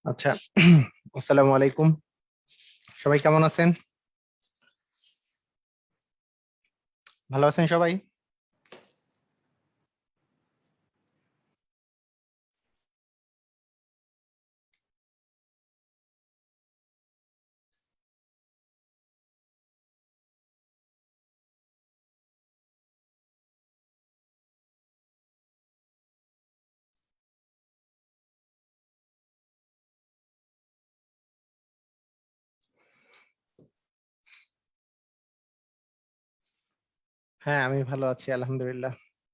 আচ্ছা। আসসালামু আলাইকুম। সবাই কেমন আছেন? ভালো আছেন সবাই? হ্যাঁ, আমি ভালো আছি, আলহামদুলিল্লাহ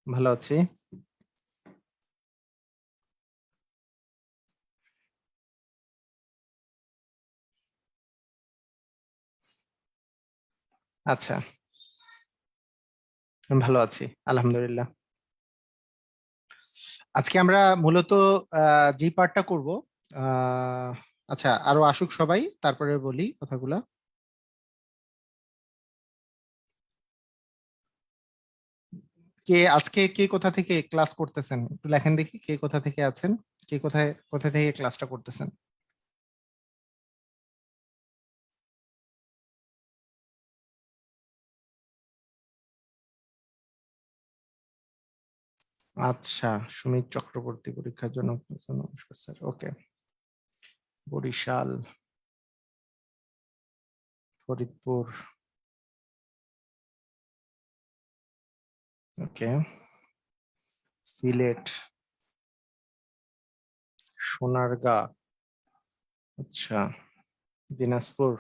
ভালো আছি। আচ্ছা, আমি ভালো আছি, আলহামদুলিল্লাহ। আজকে আমরা মূলত যে পার্টটা করব, আহ আচ্ছা, আরো আসুক সবাই, তারপরে বলি কথাগুলা। কে কোথা থেকে ক্লাস করতেছেন একটু লেখেন দেখি, কে কোথা থেকে আছেন, কে কোথা থেকে ক্লাসটা করতেছেন। আচ্ছা, সুমিত চক্রবর্তী পরীক্ষার জন্য নমস্কার স্যার। ওকে, বরিশাল, ফরিদপুর, ওকে, সিলেট, সোনারগাঁ, আচ্ছা, দিনাজপুর,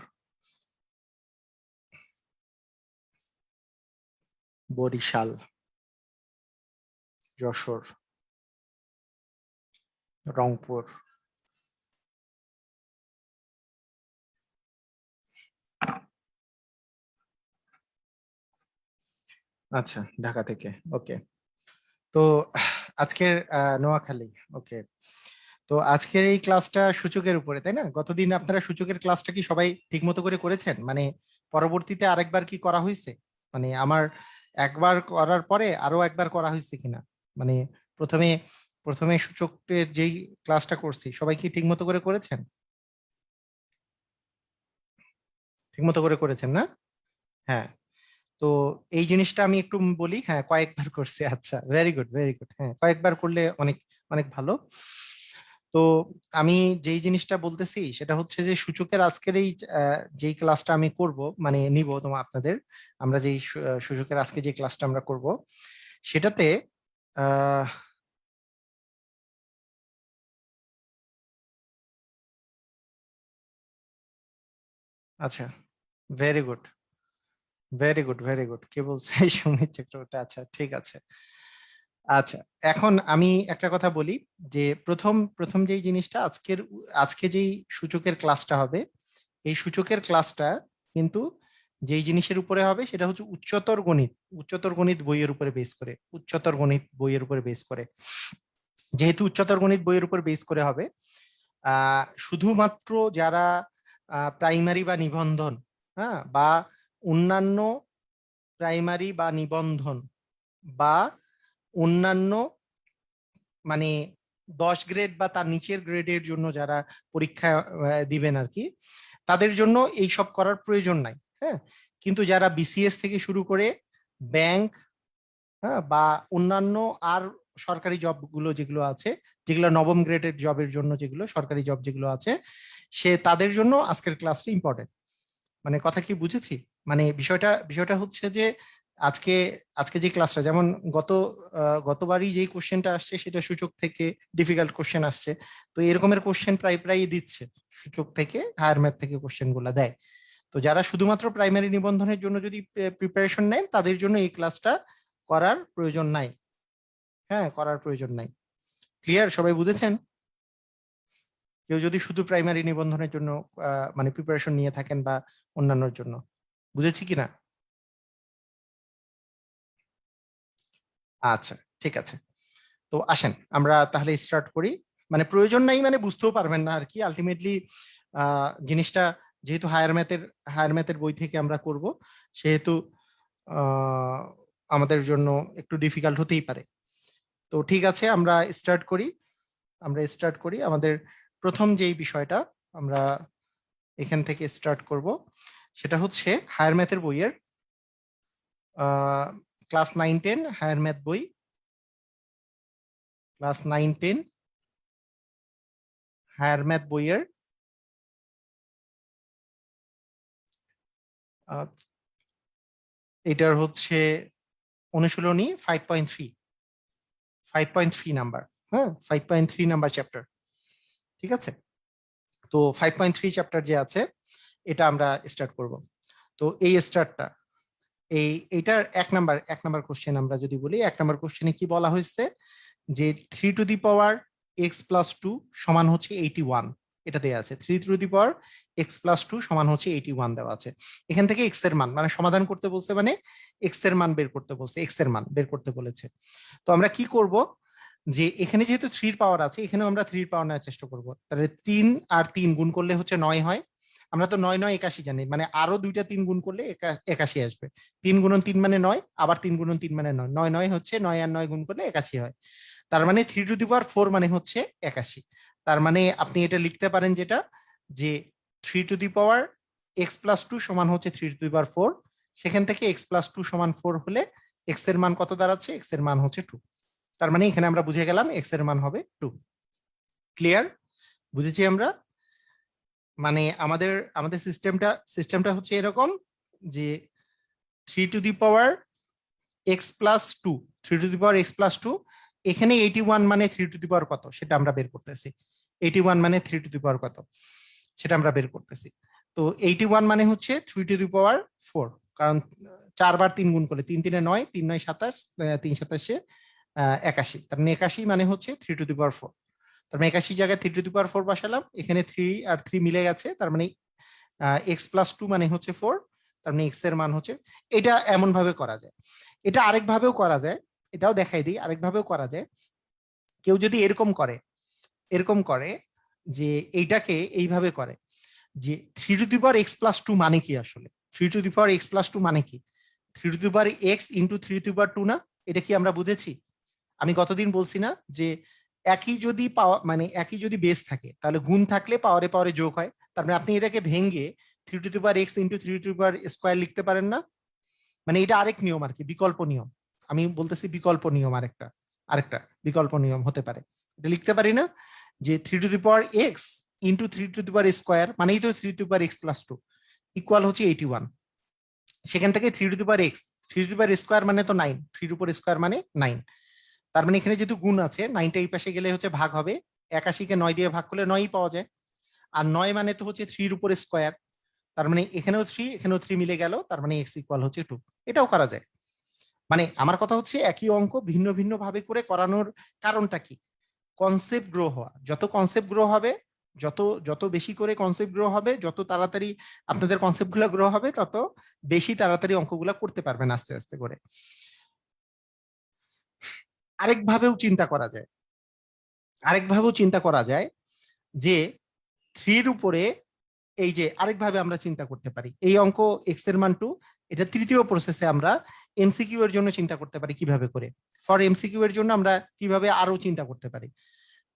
বরিশাল, যশোর, রংপুর। আচ্ছা, ঢাকা থেকে। ওকে, তো আজকের নোয়াখালী। ওকে, তো আজকের এই ক্লাসটা সূচকের উপরে, তাই না? গতদিন আপনারা সূচকের ক্লাসটা কি সবাই ঠিক মতো করে করেছেন? মানে পরবর্তীতে আরেকবার কি করা হয়েছে? মানে আমার একবার করার পরে আরো একবার করা হয়েছে কিনা? মানে প্রথমে প্রথমে সূচকের যেই ক্লাসটা করছি, সবাই কি ঠিক মতো করে করেছেন? ঠিক মতো করে করেছেন না? হ্যাঁ, তো এই জিনিসটা আমি একটু বলি। হ্যাঁ, কয়েকবার করছি। আচ্ছা, ভেরি গুড, ভেরি গুড। হ্যাঁ, কয়েকবার করলে অনেক অনেক ভালো। তো আমি যেই জিনিসটা বলতেছি সেটা হচ্ছে যে সূচকের আজকের এই যেই ক্লাসটা আমি করব, মানে নিব তোমার আপনাদের, আমরা যেই সূচকের আজকে যে ক্লাসটা আমরা করব সেটাতে আহ আচ্ছা, very good, very good, very good. কে বলছে? সুমিত চক্রবর্তী। আচ্ছা, ঠিক আছে। আচ্ছা, এখন আমি একটা কথা বলি যে প্রথম প্রথম যেই জিনিসটা আজকে যেই সূচকের ক্লাসটা হবে, এই সূচকের ক্লাসটা কিন্তু যেই জিনিসের উপরে হবে সেটা হচ্ছে উচ্চতর গণিত বইয়ের উপরে বেস করে, উচ্চতর গণিত বইয়ের উপরে বেস করে। যেহেতু উচ্চতর গণিত বইয়ের উপর বেস করে হবে, শুধুমাত্র যারা প্রাইমারি বা নিবন্ধন, হ্যাঁ, বা অন্যান্য প্রাইমারি বা নিবন্ধন বা অন্যান্য, মানে 10 গ্রেড বা তার নিচের গ্রেডের জন্য যারা পরীক্ষা দিবেন আর কি, তাদের জন্য এই সব করার প্রয়োজন নাই। হ্যাঁ, কিন্তু যারা বিসিএস থেকে শুরু করে ব্যাংক, হ্যাঁ, বা অন্যান্য আর সরকারি জব গুলো যেগুলো আছে, যেগুলো নবম গ্রেডের জবের জন্য, যেগুলো সরকারি জব যেগুলো আছে, তাদের জন্য আজকের ক্লাসটা ইম্পর্টেন্ট। মানে কথা কি বুঝেছি? মানে বিষয়টা হচ্ছে যে আজকে আজকে যে ক্লাসটা, যেমন গতবারই যেই কোশ্চেনটা আসছে সেটা সূচক থেকে ডিফিকাল্ট কোশ্চেন আসছে। তো এরকমই কোশ্চেন প্রায় প্রায় দিচ্ছে, সূচক থেকে হায়ার ম্যাথ থেকে কোশ্চেন গুলা দেয়। তো যারা শুধুমাত্র প্রাইমারি নিবন্ধনের জন্য যদি প্রিপারেশন নেন, তাদের জন্য এই ক্লাসটা করার প্রয়োজন নাই। হ্যাঁ, করার প্রয়োজন নাই। ক্লিয়ার? সবাই বুঝেছেন? কেউ যদি শুধু প্রাইমারি নিবন্ধনের জন্য মানে প্রিপারেশন নিয়ে থাকেন বা অন্যান্যর জন্য, বুঝেছি কিনা? আচ্ছা, ঠিক আছে। তো আসেন আমরা তাহলে স্টার্ট করি। মানে প্রয়োজন নাই মানে বুঝতেও পারবেন না আর কি আলটিমেটলি। জিনিসটা যেহেতু হায়ার ম্যাথের বই থেকে আমরা করব, সেহেতু আহ, আমাদের জন্য একটু ডিফিকাল্ট হতেই পারে। তো ঠিক আছে, আমরা স্টার্ট করি। আমাদের প্রথম যেই বিষয়টা আমরা এখান থেকে স্টার্ট করব সেটা হচ্ছে হায়ার ম্যাথের বইয়ের ক্লাস 9-10 হায়ার ম্যাথ বই, ক্লাস 9-10 হায়ার ম্যাথ বইয়ের এটার হচ্ছে অনুশীলনী 5.3 নাম্বার, হ্যাঁ 5.3 নাম্বার চ্যাপ্টার। ঠিক আছে, তো 5.3 চ্যাপ্টার যে আছে এটা আমরা স্টার্ট করব। তো এই স্টার্টটা এইটার এক নাম্বার কোশ্চেন আমরা যদি বলি, এক নাম্বার কোশ্চেনে কি বলা হয়েছে যে 3 to the power x plus 2 সমান হচ্ছে 81, এটা দেওয়া আছে। 3 to the power x plus 2 সমান হচ্ছে 81 দেওয়া আছে। এখান থেকে এক্স এর মান মানে সমাধান করতে বলছে, মানে এক্স এর মান বের করতে বলছে, এক্স এর মান বের করতে বলেছে। তো আমরা কি করব যে এখানে যেহেতু 3 পাওয়ার আছে এখানেও আমরা 3 পাওয়ার নেওয়ার চেষ্টা করব। তাহলে 3 আর 3 গুণ করলে হচ্ছে 9 হয়। আমরা তো 9 9 81 জানি, মানে আরো দুইটা 3 গুণ করলে 81 আসবে। 3 গুণন 3 মানে 9, আবার 3 গুণন 3 মানে 9, 9 9 হচ্ছে 9 আর 9 গুণ করলে 81 হয়। তার মানে 3 টু দি পাওয়ার 4 মানে হচ্ছে 81। তার মানে আপনি এটা লিখতে পারেন যেটা যে 3 to the power x plus 2 সমান হচ্ছে 3 টু দি পাওয়ার 4। সেখান থেকে এক্স প্লাস 2 সমান 4 হলে এক্স এর মান কত দাঁড়াচ্ছে, এক্স এর মান হচ্ছে 2। তার মানে এখানে আমরা বুঝে গেলাম এক্স এর মান হবে 2। ক্লিয়ার? বুঝেছি আমরা? মানে আমাদের আমাদের সিস্টেমটা হচ্ছে এরকম যে 3 to the power x plus 2, 3 to the power x plus 2, এখানে 81 মানে 3 টু দি পাওয়ার কত সেটা আমরা বের করতেছি। 81 মানে 3 টু দি পাওয়ার কত সেটা আমরা বের করতেছি। তো 81 মানে হচ্ছে 3 টু দি পাওয়ার 4, কারণ 4 বার 3 গুণ করলে 3 3 9, 3 9 27, 3 27 81। তার মানে 81 মানে হচ্ছে 3 টু দি পাওয়ার 4। তার মানে 81 জায়গায় 3 টু দি পাওয়ার 4 বসালাম, এখানে 3 আর 3 মিলে গেছে, তার মানে এক্স প্লাস 2 মানে হচ্ছে 4। তার মানে এক্স এর মান হচ্ছে, এটা এমন ভাবে করা যায়। এটা আরেক ভাবেও করা যায়, এটাও দেখাই দিই, আরেক ভাবেও করা যায়। কেউ যদি এরকম করে যে এইটাকে এইভাবে করে যে 3 to the power x plus 2 মানে কি, আসলে 3 to the power x plus 2 মানে কি? 3 to the power x into 3 to the power 2 না? এটা কি আমরা বুঝেছি? আমি গতদিন বলছি না যে একই যদি পাওয়ার মানে একই যদি বেস থাকে তাহলে গুণ থাকলে পাওয়ারে পাওয়ারে যোগ হয়। তার মানে আপনি এটাকে ভেঙে 3 to the power x into 3 to the power square লিখতে পারেন না? মানে এটা আরেক নিয়ম আর কি, বিকল্প নিয়ম। আমি বলতেছি বিকল্প নিয়ম, আরেকটা আরেকটা বিকল্প নিয়ম হতে পারে। এটা লিখতে পারি না যে 3 to the power x into 3 to the power square মানেই তো 3 to the power x plus 2 equal হচ্ছে 81। সেখান থেকে 3 to the power x, 3 to the power square মানে তো 9, 3 এর উপর স্কোয়ার মানে 9। তার মানে এখানে যেহেতু গুণ আছে, 9টা এই পাশে গেলে হচ্ছে ভাগ হবে, 81 কে 9 দিয়ে ভাগ করলে 9ই পাওয়া যায়। আর 9 মানে তো হচ্ছে 3 এর উপর স্কোয়ার, তার মানে এখানেও 3 এখানেও 3 মিলে গেল, তার মানে এক্স ইকুয়াল হচ্ছে 2। এটাও করা যায়। মানে আমার কথা হচ্ছে একই অঙ্ক ভিন্ন ভিন্ন ভাবে করে করানোর কারণটা কি? কনসেপ্ট গ্রো হওয়া। যত কনসেপ্ট গ্রো হবে, যত যত বেশি করে কনসেপ্ট গ্রো হবে, যত তাড়াতাড়ি আপনাদের কনসেপ্ট গুলো গ্রো হবে, তত বেশি তাড়াতাড়ি অঙ্কগুলা করতে পারবেন আস্তে আস্তে করে। আরেকভাবেও চিন্তা করা যায়, আরেকভাবেও চিন্তা করা যায় যে 3 উপরে এই যে আরেকভাবে আমরা চিন্তা করতে পারি, এই অঙ্ক এক্স এর মান 2, এটা তৃতীয় প্রসেসে আমরা এমসিকিউ এর জন্য চিন্তা করতে পারি কিভাবে করে। ফর এমসিকিউ এর জন্য আমরা কিভাবে আরো চিন্তা করতে পারি।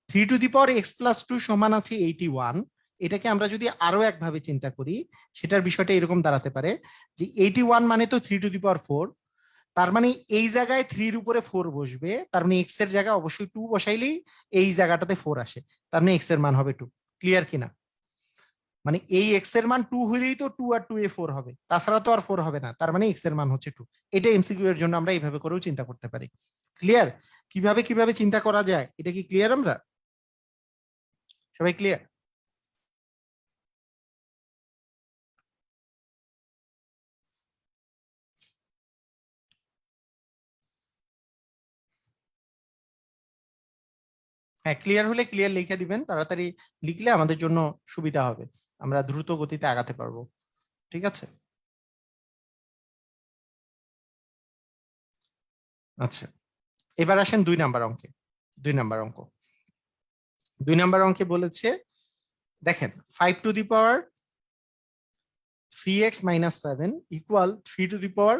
3 to the power x plus 2 সমান আছে 81, এটাকে আমরা যদি আরো একভাবে চিন্তা করি, সেটার বিষয়টা এরকম দাঁড়াতে পারে যে 81 মানে তো 3 টু দি পাওয়ার 4, তার মানে এই জায়গায় 3 এর উপরে 4 বসবে, তার মানে এক্স এর জায়গায় অবশ্যই 2 বসাইলেই এই জায়গাটাতে 4 আসে, তার মানে এক্স এর মান হবে 2। ক্লিয়ার কিনা? মানে এই এক্স এর মান 2 হলেই তো 2 আর 2 এ 4 হবে, তাছাড়া তো আর 4 হবে না, তার মানে এক্স এর মান হচ্ছে 2। এটা এমসিকিউ এর জন্য আমরা এইভাবে করেও চিন্তা করতে পারি। ক্লিয়ার? কিভাবে কিভাবে চিন্তা করা যায় এটা কি ক্লিয়ার? আমরা সবাই ক্লিয়ার? হ্যাঁ, ক্লিয়ার হলে ক্লিয়ার লিখে দিবেন, তাড়াতাড়ি লিখলে আমাদের জন্য সুবিধা হবে, আমরা দ্রুত গতিতে আগাতে পারবো। ঠিক আছে, আচ্ছা এবার আসেন 2 নাম্বার অঙ্কে। 2 নাম্বার অঙ্ক, 2 নাম্বার অঙ্কে বলেছে দেখেন 5 to the power 3x minus 7 equal 3 to the power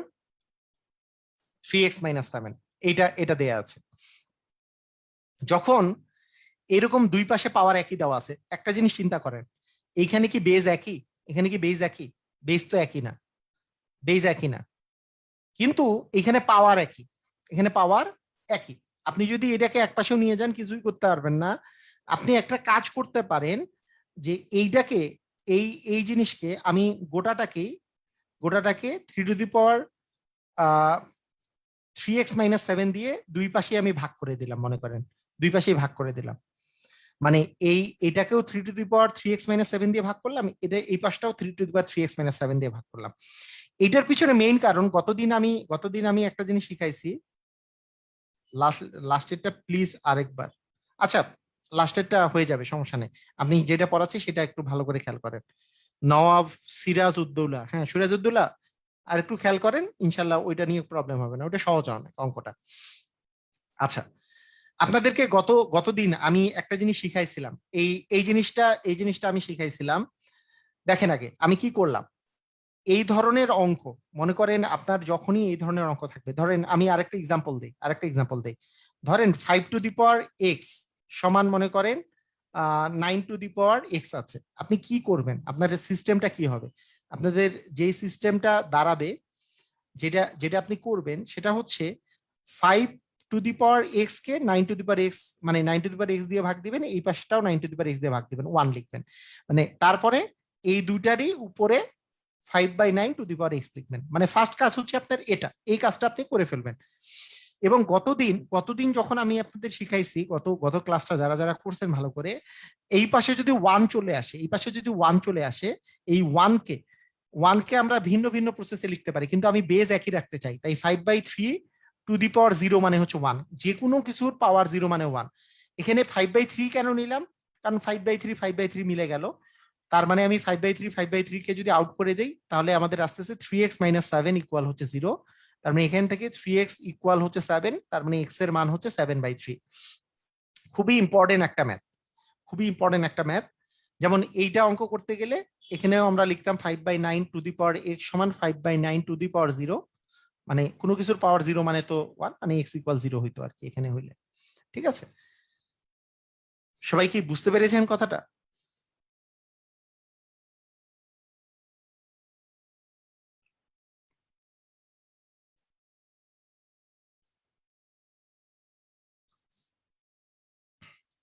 3x minus 7, এটা এটা দেয়া আছে। যখন এরকম দুই পাশে পাওয়ার একই দেওয়া আছে, একটা জিনিস চিন্তা করেন, এইখানে কি বেজ একই, এখানে কি বেজ একই? বেজ তো একই না, বেজ একই না, কিন্তু এখানে পাওয়ার একই, এখানে পাওয়ার একই। আপনি যদি এটাকে একপাশেও নিয়ে যান কিছুই করতে পারবেন না। আপনি একটা কাজ করতে পারেন যে এইটাকে, এই এই জিনিসকে আমি গোটাটাকে গোটাটাকে 3 টু দি পাওয়ার 3x-7 দিয়ে দুই পাশে আমি ভাগ করে দিলাম, মনে করেন দুই পাশেই ভাগ করে দিলাম, মানে এটাকেও 3 টু দি পাওয়ার 3x-7 দিয়ে ভাগ করলাম, এটা এই পাশটাও 3 টু দি পাওয়ার 3x-7 দিয়ে ভাগ করলাম। এটার পিছনে মেইন কারণ গতদিন আমি একটা জিনিস শিখাইছি, লাস্টেরটা প্লিজ আরেকবার, আচ্ছা লাস্টেরটা হয়ে যাবে সমস্যা নেই, আপনি যেটা পড়াচ্ছি সেটা একটু ভালো করে খেয়াল করেন। নওয়াব সিরাজ উদ্দৌলা, হ্যাঁ সিরাজ উদ্দৌলা, আর একটু খেয়াল করেন ইনশাল্লাহ, ওইটা নিয়ে প্রবলেম হবে না, ওটা সহজ অনেক অঙ্কটা। আচ্ছা, আপনাদেরকে গতদিন আমি একটা জিনিস শিখাইছিলাম, এই জিনিসটা আমি শিখাইছিলাম। দেখেন আগে আমি কি করলাম, এই ধরনের অঙ্ক, মনে করেন আপনার যখনই এই ধরনের অঙ্ক থাকবে, ধরেন আমি আরেকটা এক্সাম্পল দিই, ধরেন 5 টু দি পাওয়ার x সমান মনে করেন 9 টু দি পাওয়ার x আছে, আপনি কি করবেন, আপনাদের সিস্টেমটা কি হবে? আপনাদের যে সিস্টেমটা দাঁড়াবে, যেটা যেটা আপনি করবেন সেটা হচ্ছে 5 to the power x K 9 two the power x, মানে 9 টু দি পাওয়ার x দিয়ে ভাগ দিবেন, এই পাশটাও 9 টু দি পাওয়ার x দিয়ে ভাগ দিবেন, 1 লিখবেন, মানে তারপরে এই দুইটারই উপরে 5/9 টু দি পাওয়ার x লিখবেন, মানে ফার্স্ট কাজ হচ্ছে আপনার এটা, এই কাজটা আপনি করে ফেলবেন। এবং গতদিন যখন আমি আপনাদের শিখাইছি, গত ক্লাসটা যারা যারা করছেন ভালো করে, এই পাশে যদি 1 চলে আসে, এই পাশে যদি 1 চলে আসে, এই 1 কে আমরা ভিন্ন ভিন্ন প্রসেসে লিখতে পারি, কিন্তু আমি বেজ একই রাখতে চাই, তাই 5/3 টু দি পাওয়ার 0 মানে হচ্ছে 1, যে কোনো কিছুর পাওয়ার 0 মানে 1। এখানে 5/3 কেন নিলাম, কারণ 5/3 মিলে গেল, তার মানে আমি 5/3 কে যদি আউট করে দেই তাহলে আমাদের আসতেছে 3x-7 ইকুয়াল হচ্ছে 0, তার মানে এখান থেকে 3x ইকুয়াল হচ্ছে 7, তার মানে x এর মান হচ্ছে 7/3। খুবই ইম্পর্টেন্ট একটা ম্যাথ। যেমন এইটা অঙ্ক করতে গেলে এখানেও আমরা লিখতাম 5/9 টু দি পাওয়ার x সমান 5/9 টু দি পাওয়ার 0, মানে কোনো কিছুর পাওয়ার 0 মানে তো 1, মানে x ইকুয়াল 0 হইতো আর কি এখানে হইলে। ঠিক আছে, সবাই কি বুঝতে পেরেছেন কথাটা?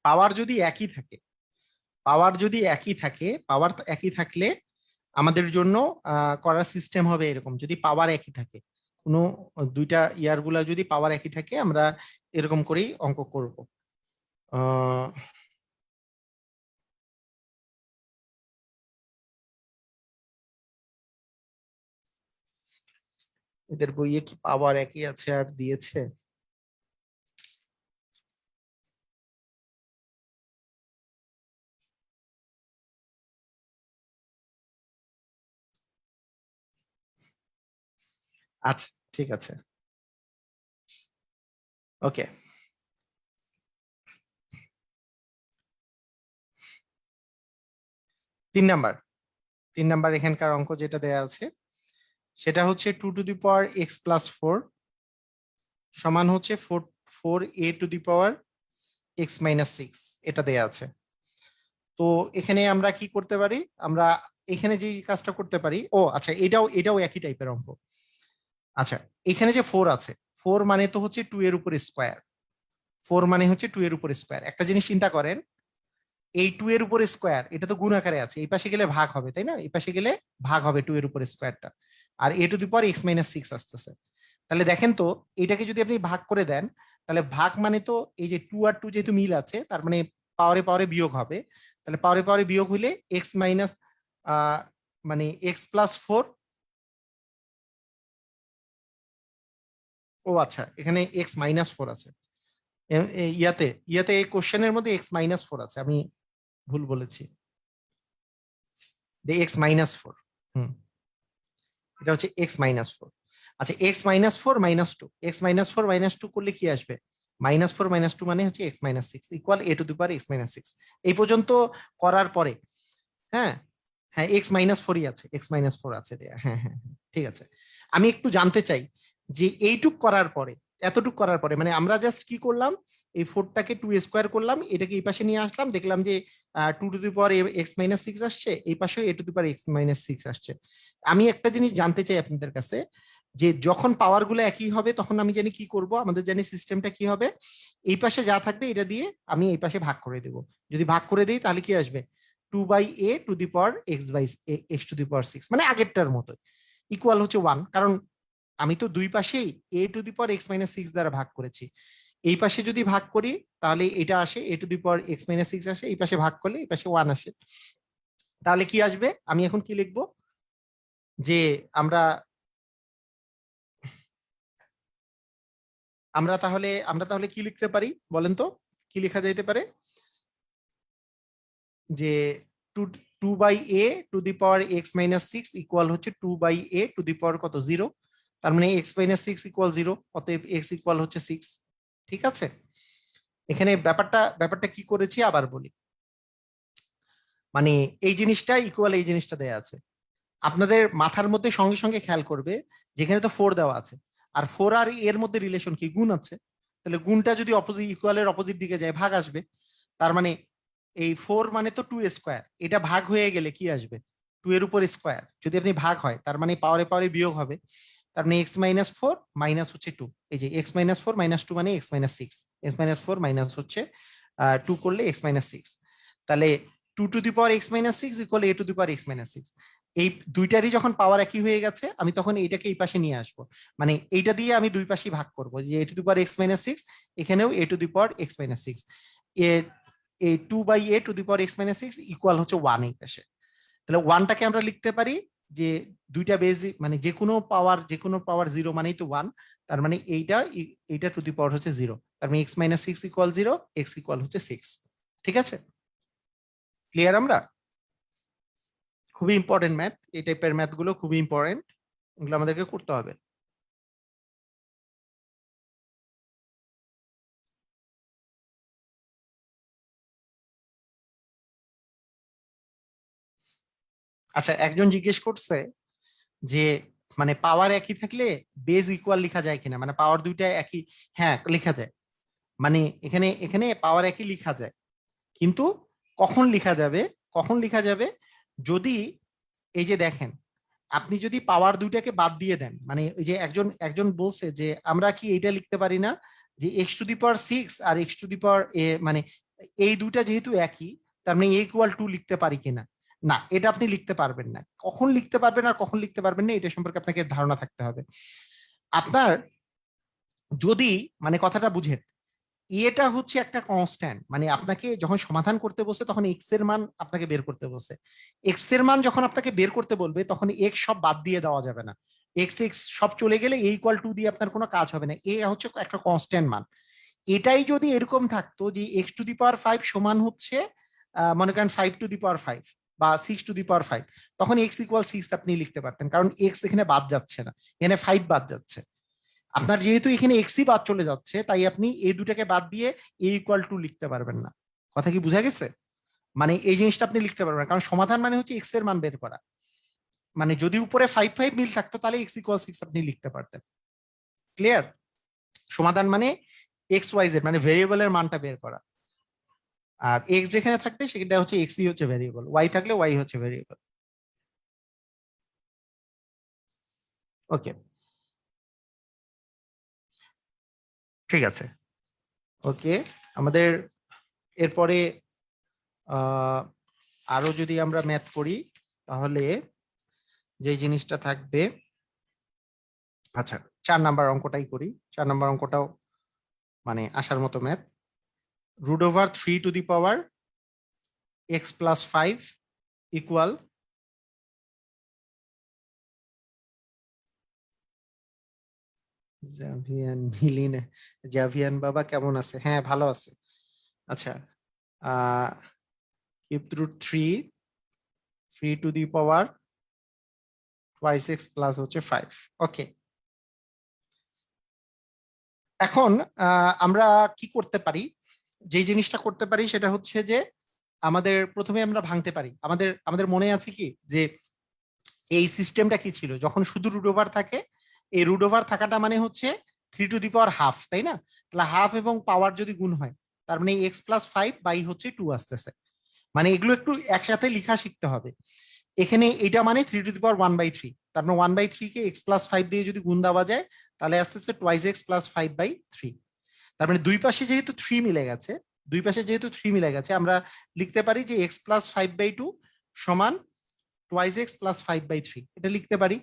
পাওয়ার যদি একই থাকে, পাওয়ার একই থাকলে আমাদের জন্য করার সিস্টেম হবে এরকম, যদি পাওয়ার একই থাকে, কোনো দুইটা ইয়ার গুলা যদি পাওয়ার একই থাকে, আমরা এরকম করেই অঙ্ক করব। আহ, এদের বইয়ে কি পাওয়ার একই আছে আর দিয়েছে? আচ্ছা ঠিক আছে, ওকে। 3 নাম্বার এখানকার অঙ্ক যেটা দেয়া আছে সেটা হচ্ছে 2 টু দি পাওয়ার x+4 সমান হচ্ছে 4a two the power x-6, এটা দেয়া আছে। তো এখানে আমরা কি করতে পারি, আমরা এখানে যে কাজটা করতে পারি, ও আচ্ছা এটাও একই টাইপের অঙ্ক। আচ্ছা, এখানে যে 4 আছে, 4 মানে তো হচ্ছে 2 এর উপর স্কোয়ার, 4 মানে হচ্ছে 2 এর উপর স্কোয়ার। একটা জিনিস চিন্তা করেন, এই 2 এর উপর স্কোয়ার এটা তো গুণ আকারে আছে, এই পাশে গেলে ভাগ হবে তাই না, এই পাশে গেলে ভাগ হবে 2 এর উপর স্কোয়ারটা, আর a two the power x-6 আসতেছে। তাহলে দেখেন তো, এটাকে যদি আপনি ভাগ করে দেন, তাহলে ভাগ মানে তো এই যে 2 আর 2 যেহেতু মিল আছে, তার মানে পাওয়ারে পাওয়ারে বিয়োগ হবে, তাহলে পাওয়ারে পাওয়ারে বিয়োগ হইলে এক্স মাইনাস মানে x+4, ও আচ্ছা এখানে x-4 আছে, ইয়াতে ইয়াতে এই কোশ্চেনের মধ্যে x-4 আছে, আমি ভুল বলেছি, x-4, হুম, এটা হচ্ছে x-4। আচ্ছা, x-4 - 2, x-4 - 2 করলে কি আসবে, -4 - 2 মানে হচ্ছে x-6 equal a two the power x-6। এই পর্যন্ত করার পরে, হ্যাঁ হ্যাঁ x-4ই আছে, x-4 আছে দেয়া, হ্যাঁ হ্যাঁ হ্যাঁ, ঠিক আছে। আমি একটু জানতে চাই যে এইটুক করার পরে এতটুকু করার পরে মানে আমরা জাস্ট কি করলাম, এই 4টাকে 2 স্কোয়ার করলাম, এটাকে এই পাশে নিয়ে আসলাম, দেখলাম যে 2 two the power x minus 6 আসছে, এই পাশেও a two the power x minus 6 আসছে। আমি একটা জিনিস জানতে চাই আপনাদের কাছে, যে যখন পাওয়ার গুলো একই হবে তখন আমি জানি কি করব, আমাদের জানি সিস্টেমটা কি হবে, এই পাশে যা থাকবে এটা দিয়ে আমি এই পাশে ভাগ করে দেব। যদি ভাগ করে দিই তাহলে কি আসবে, 2/a to the power x to the power 6, মানে আগেরটার মতো ইকুয়াল হচ্ছে 1। কারণ আমি তো দুই পাশেই a two the power x minus 6 দ্বারা ভাগ করেছি, এই পাশে যদি ভাগ করি তাহলে এটা আসে a two the power x minus 6 আসে, এই পাশে ভাগ করলে এই পাশে 1 আসে। তাহলে কি আসবে, আমি এখন কি লিখবো, যে আমরা আমরা তাহলে কি লিখতে পারি বলেন তো, কি লেখা যাইতে পারে, যে two two by a to the power x minus 6 equal হচ্ছে 2/a টু দি পাওয়ার কত 0, তার মানে এক্স মাইনাস 6 ইকুয়াল 0, অতএব এক্স ইকুয়াল হচ্ছে 6। ঠিক আছে, এখানে ব্যাপারটা কি করেছি আবার বলি, মানে এই জিনিসটা ইকুয়াল এই জিনিসটা দেয়া আছে, আপনাদের মাথার মধ্যে সঙ্গে সঙ্গে খেয়াল করবে যেখানে তো 4 দেওয়া আছে, আর 4 আর এর মধ্যে রিলেশন কি, গুণ আছে, তাহলে গুণটা যদি অপোজিট ইকুয়ালের অপোজিট দিকে যায় ভাগ আসবে, তার মানে এই 4 মানে তো 2 স্কোয়ার, এটা ভাগ হয়ে গেলে কি আসবে, 2 এর উপর স্কোয়ার, যদি আপনি ভাগ হয় তার মানে পাওয়ারে পাওয়ারে বিয়োগ হবে, তার মানে এক্স মাইনাস 4 মাইনাস হচ্ছে 2, এই যে এক্স মাইনাস 4 মাইনাস 2 মানে x minus 6, x minus 4 minus হচ্ছে 2 করলে এক্স মাইনাস 6, তাহলে 2 two the power x minus 6 equal A to the power x minus 6। এই দুইটারই যখন পাওয়ার একই হয়ে গেছে আমি তখন এইটাকে এই পাশে নিয়ে আসবো, মানে এইটা দিয়ে আমি দুই পাশে ভাগ করবো, যে a to the power x minus 6, এখানেও a to the power x minus 6, এই 2/a to the power x minus 6 equal হচ্ছে 1 এই পাশে। তাহলে 1টাকে আমরা লিখতে পারি যে দুইটা বেজ মানে যে কোনো পাওয়ার 0 মানেই তো 1, তার মানে এইটা টু দি পাওয়ার হচ্ছে 0, তার মানে x minus 6 equal 0, x equal হচ্ছে 6। ঠিক আছে, ক্লিয়ার? আমরা খুবই ইম্পর্টেন্ট ম্যাথ, এই টাইপের ম্যাথ গুলো খুবই ইম্পর্টেন্ট, এগুলো আমাদেরকে করতে হবে। আচ্ছা, একজন জিজ্ঞেস করছে যে মানে পাওয়ার একই থাকলে বেজ ইকুয়াল লেখা যায় কিনা, মানে পাওয়ার দুইটা একই, হ্যাঁ লেখা যায়, মানে এখানে এখানে পাওয়ার একই লেখা যায়, কিন্তু কখন লেখা যাবে, কখন লেখা যাবে, যদি এই যে দেখেন আপনি যদি পাওয়ার দুইটাকে বাদ দিয়ে দেন, মানে এই যে একজন একজন বলছে যে আমরা কি এটা লিখতে পারি না যে এক্স টু দি পাওয়ার 6 আর এক্স টু দি পাওয়ার মানে এই দুইটা যেহেতু একই, তার মানে ইকুয়াল টু লিখতে পারি কিনা, না এটা আপনি লিখতে পারবেন না, কখন লিখতে পারবেন আর কখন লিখতে পারবেন না এটা সম্পর্কে আপনাকে ধারণা থাকতে হবে। আপনার যদি মানে কথাটা বুঝেন, এটা হচ্ছে একটা কনস্ট্যান্ট, মানে আপনাকে যখন সমাধান করতে বসে তখন এক্স এর মান আপনাকে বের করতে বসে, এক্স এর মান যখন আপনাকে বের করতে বলবে তখন এক্স সব বাদ দিয়ে দেওয়া যাবে না, এক্স এক্স সব চলে গেলে এ ইকুয়াল টু দিয়ে আপনার কোনো কাজ হবে না, এ হচ্ছে একটা কনস্ট্যান্ট মান। এটাই যদি এরকম থাকতো যে এক্স টু দি পাওয়ার 5 সমান হচ্ছে মনে করেন 5 টু দি পাওয়ার 5 বা 6 টু দি পাওয়ার 5, তখন এক্স ইকুয়াল 6 আপনি লিখতে পারতেন, কারণ এক্স এখানে বাদ যাচ্ছে না, এখানে 5 বাদ যাচ্ছে, আপনার যেহেতু এখানে এক্সই বাদ চলে যাচ্ছে তাই আপনি এই দুটাকে বাদ দিয়ে এ ইকুয়াল টু লিখতে পারবেন না। কথা কি বোঝা গেছে, মানে এই জিনিসটা আপনি লিখতে পারবেন না, কারণ সমাধান মানে হচ্ছে এক্স এর মান বের করা, মানে যদি উপরে 5 মিল থাকতো তাহলে এক্স ইকুয়াল 6 আপনি লিখতে পারতেন। ক্লিয়ার? সমাধান মানে এক্স ওয়াই জেড মানে ভেরিয়েবলের মানটা বের করা, আর এক্স যেখানে থাকবে সেটা হচ্ছে এক্সই হচ্ছে ভেরিয়েবল, ওয়াই থাকলে ওয়াই হচ্ছে ভেরিয়েবল। ওকে, ঠিক আছে। ওকে, আমাদের এরপরে আরো যদি আমরা ম্যাথ করি তাহলে যে জিনিসটা থাকবে, আচ্ছা 4 নাম্বার অঙ্কটাই করি, 4 নাম্বার অঙ্কটাও মানে আসার মতো math, √3 to the power x plus 5 equal, জাভিয়ান মিলিন, জাভিয়ান বাবা কেমন আছে, হ্যাঁ ভালো আছে। আচ্ছা, √3 to the power twice x plus হচ্ছে 5। ওকে, এখন আমরা কি করতে পারি, যে জিনিসটা করতে পারি সেটা হচ্ছে যে আমাদের প্রথমে আমরা ভাঙতে পারি, আমাদের আমাদের মনে আছে কি যে এই সিস্টেমটা কি ছিল, যখন শুধু রুট ওভার থাকে, এই রুট ওভার থাকাটা মানে হচ্ছে 3^12, তাই না? তাহলে হাফ এবং পাওয়ার যদি গুণ হয়, তার মানে x+5 বাই হচ্ছে 2 আসতেছে। মানে এগুলো একটু একসাথে লেখা শিখতে হবে। এখানে এটা মানে 3^1/3, তার মানে 1/3 কে x+5 দিয়ে যদি গুণ দেওয়া যায়, তাহলে আসতেছে 2x+5/3। তার মানে দুই পাশে যেহেতু 3 মিলে গেছে, আমরা লিখতে পারি যে x+5/2 সমান 2x+5/3, এটা লিখতে পারি।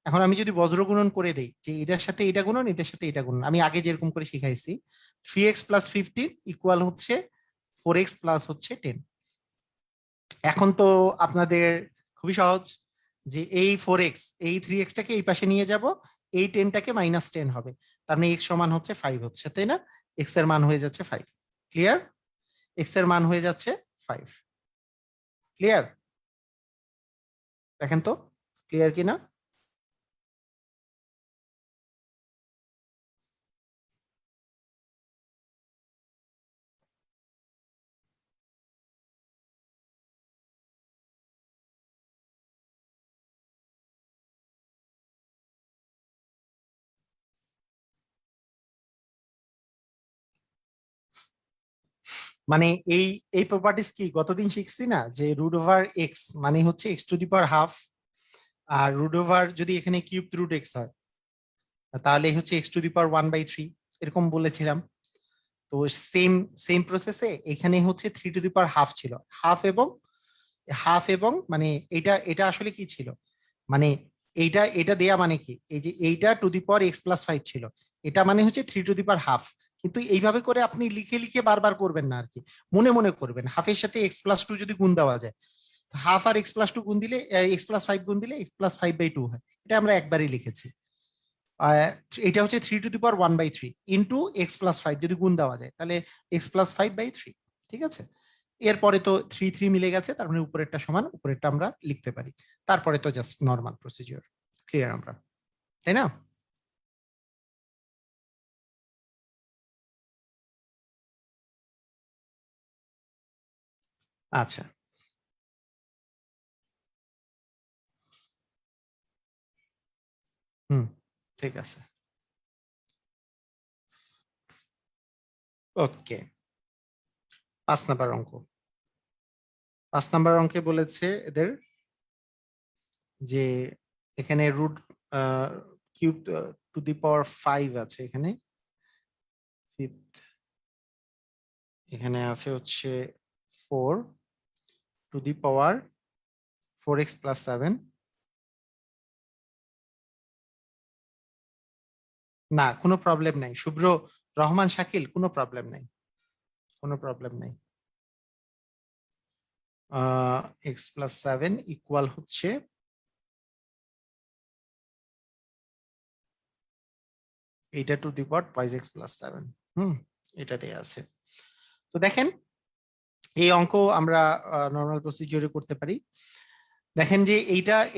এখন আমি যদি বজ্র গুণন করে দেই, যে এটার সাথে এটা গুণন, এটার সাথে এটা গুণন, আমি আগে যেরকম করে শিখাইছি, 3x+15 ইকুয়াল হচ্ছে 4x প্লাস হচ্ছে 10। এখন তো আপনাদের খুবই সহজ, যে এই 4x, এই 3x-টাকে এই পাশে নিয়ে যাব, এই 10টাকে -10 হবে, তার মানে x সমান হচ্ছে 5 হচ্ছে, তাই না? x এর মান হয়ে যাচ্ছে 5। ক্লিয়ার? x এর মান হয়ে যাচ্ছে 5। ক্লিয়ার? দেখেন তো ক্লিয়ার কিনা। মানে এই এই প্রপার্টিস কি গতদিন শিখছি না, যে √x মানে হচ্ছে x⁻², আর √, যদি এখানে ³ √x হয়, তাহলে হচ্ছে x⁻1/3, এরকম বলেছিলাম। তো সেম সেম প্রসেসে এখানে হচ্ছে 3^12 ছিল, হাফ এবং মানে এটা এটা আসলে কি ছিল, মানে এইটা এটা দেয়া মানে কি, এই যে এইটা x+5 ছিল, এটা মানে হচ্ছে 3^12। কিন্তু এইভাবে করে আপনি লিখে লিখে বারবার করবেন না আর কি, মনে মনে করবেন। হাফের সাথে x+2 যদি গুণ দেওয়া যায়, হাফ আর x+2 গুণ দিলে, x+5 গুণ দিলে x+5/2 হয়, এটা আমরা একবারই লিখেছি। এটা হচ্ছে 3^1/3 ইন্টু x+5 যদি গুণ দেওয়া যায়, তাহলে x+5/3। ঠিক আছে, এরপরে তো 3 মিলে গেছে, তার মানে উপরেরটা সমান উপরেরটা আমরা লিখতে পারি। তারপরে তো জাস্ট নর্মাল প্রসিজিওর। ক্লিয়ার আমরা, তাই না? আচ্ছা, হুম, ঠিক আছে, ওকে। 5 নাম্বার অঙ্ক। 5 নাম্বার অঙ্কে বলেছে এদের যে এখানে √3 আছে, এখানে ফিফথ, এখানে আছে হচ্ছে 4^4x+7। না, কোনো প্রবলেম নাই শুভ্র, রহমান, শাকিল, কোনো প্রবলেম নাই, কোনো প্রবলেম নাই। x+7 ইকুয়াল হচ্ছে এইটা √2x+7। এটা দেয়া আছে। তো দেখেন, এই অঙ্ক আমরা নর্মাল প্রসিজিওরে করতে পারি। দেখেন যে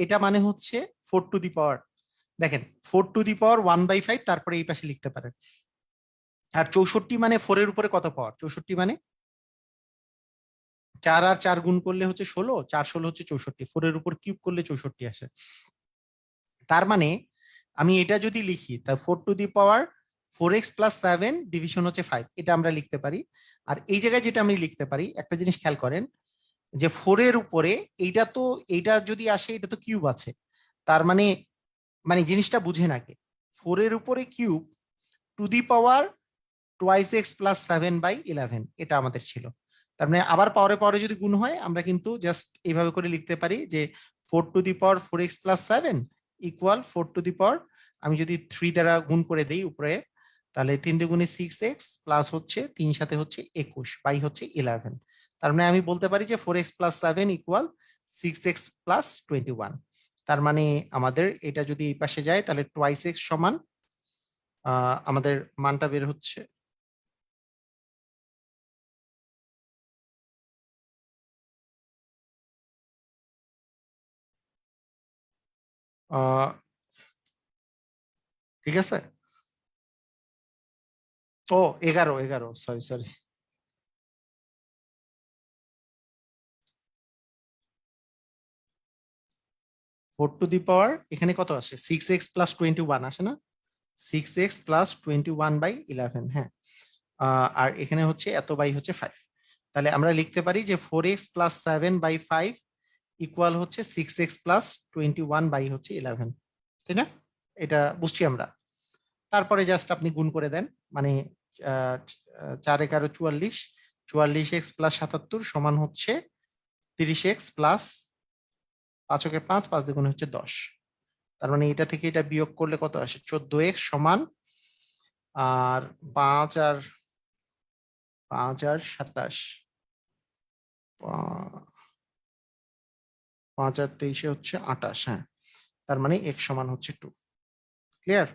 এটা মানে হচ্ছে 4^, দেখেন 4^1/5, তারপরে এই পাশে লিখতে পারেন। আর 64 মানে 4-এর উপরে কত পাওয়ার, 64 মানে 4 আর 4 গুণ করলে হচ্ছে 16, 4 16 হচ্ছে 64, 4-এর উপর কিউব করলে 64 আসে। তার মানে আমি এটা যদি লিখি, তা 4^4x+7 ডিভিশন হচ্ছে 5, এটা আমরা লিখতে পারি। আর এই জায়গায় যেটা আমি লিখতে পারি, একটা জিনিস খেয়াল করেন, যে 4-এর উপরে এইটা তো, এইটা যদি আসে, এটা তো কিউব আছে, তার মানে মানে জিনিসটা বুঝে নাকি, 4-এর উপরে কিউব √2x+7/11, এটা আমাদের ছিল। তার মানে আবার পাওয়ারে পাওয়ারে যদি গুণ হয়, আমরা কিন্তু জাস্ট এইভাবে করে লিখতে পারি যে 4^4x+7 ইকুয়াল 4, আমি যদি 3 দ্বারা গুণ করে দেই উপরে, তাহলে 3 × 2 = 6x প্লাস হচ্ছে 3 সাথে হচ্ছে 21 বাই হচ্ছে 11। তার মানে আমি বলতে পারি যে 4x+7 ইকুয়াল 6x+21। তার মানে আমাদের এটা যদি এই পাশে যায়, তাহলে 2x সমান আমাদের মানটা বের হচ্ছে আহ, ঠিক আছে। ও 11, সরি সরি, 4 এখানে কত আসে, 6x+21 আসে না, 6x প্লাস 21/11, হ্যাঁ। আর এখানে হচ্ছে এত বাই হচ্ছে 5। তাহলে আমরা লিখতে পারি যে 4x প্লাস 7/5 ইকুয়াল হচ্ছে 6x প্লাস 21/11, তাই না? এটা বুঝছি আমরা। তারপরে জাস্ট আপনি গুণ করে দেন, মানে 4 × 44, 44x প্লাস 77 সমান হচ্ছে 30x প্লাস 5 × 5, 5 × 2 হচ্ছে 10। তার মানে এটা থেকে এটা বিয়োগ করলে কত আসে? 14x সমান, আর 5 আর 27, 5 আর 23 হচ্ছে 28, হ্যাঁ। তার মানে x সমান হচ্ছে 2। ক্লিয়ার?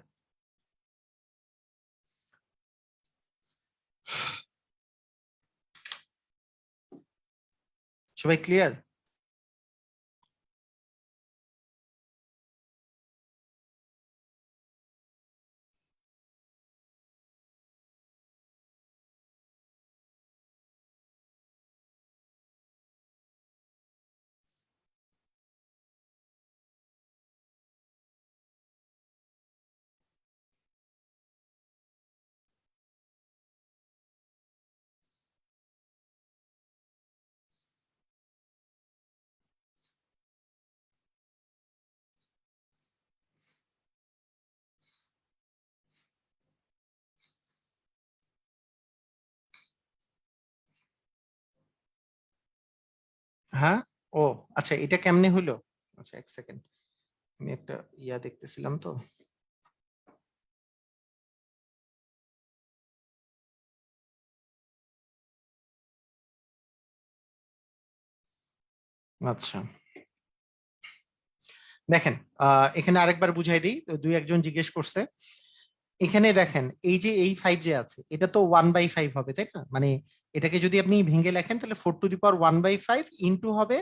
সবাই ক্লিয়ার? হ্যাঁ। ও আচ্ছা, এটা কেমনে হইলো? আচ্ছা, এক সেকেন্ড, আমি একটা ইয়া দেখতেছিলাম তো। আচ্ছা, দেখেন, এখানে আরেকবার বুঝাই দিই, তো দুই একজন জিজ্ঞেস করছে। এখানে দেখেন, এই যে এই 5 যে আছে, এটা তো 1/5 হবে, তাই না? মানে এটাকে যদি আপনি ভেঙে লেখেন, তাহলে 4⁻1/5 ইন্টু হবে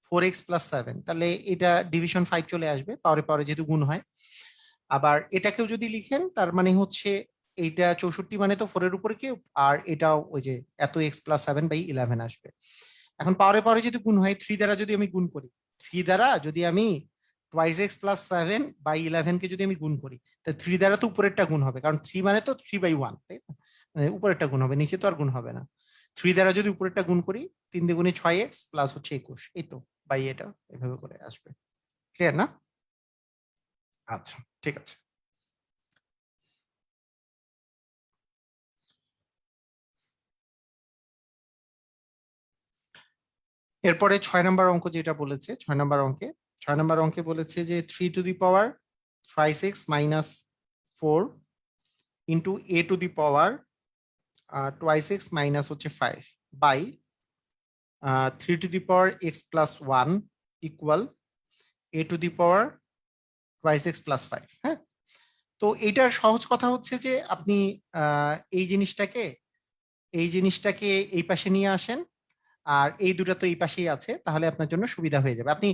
4x প্লাস 7, তাহলে এটা ডিভিশন 5 চলে আসবে, পাওয়ারে পাওয়ারে যেহেতু গুণ হয়। আবার এটাকেও যদি লিখেন, তার মানে হচ্ছে এইটা 64 মানে তো 4 এর উপরে কিউব, আর এটাও ওই যে এত x প্লাস 7/11 আসবে। এখন পাওয়ারে পাওয়ারে যদি গুণ হয়, 3 দ্বারা যদি আমি গুণ করি, 3 দ্বারা যদি আমি টুয়াইস এক্স প্লাস 7/11 কে যদি আমি গুণ করি, তাহলে 3 দ্বারা তো উপরেরটা গুণ হবে, কারণ 3 মানে তো 3/1, তাই না? মানে উপরেরটা গুণ হবে, নিচে তো আর গুণ হবে না। 3 দ্বারা যদি উপরেরটা গুণ করি, 3 × 2 = 6x প্লাস হচ্ছে 21, এই তো বাই এটা এভাবে করে আসবে। ক্লিয়ার না? আচ্ছা, ঠিক আছে। এরপরে 6 নম্বর অঙ্ক যেটা বলেছে, 6 নম্বর অঙ্কে বলেছে যে 3⁻⁴ ইন্টু a⁻² মাইনাস হচ্ছে 5 by 3⁻x plus 1 equal a⁻² plus 5, হ্যাঁ। তো এটার সহজ কথা হচ্ছে যে আপনি এই জিনিসটাকে এই পাশে নিয়ে আসেন, আর এই দুটো তো এই পাশেই আছে, তাহলে আপনার জন্য সুবিধা হয়ে যাবে। আপনি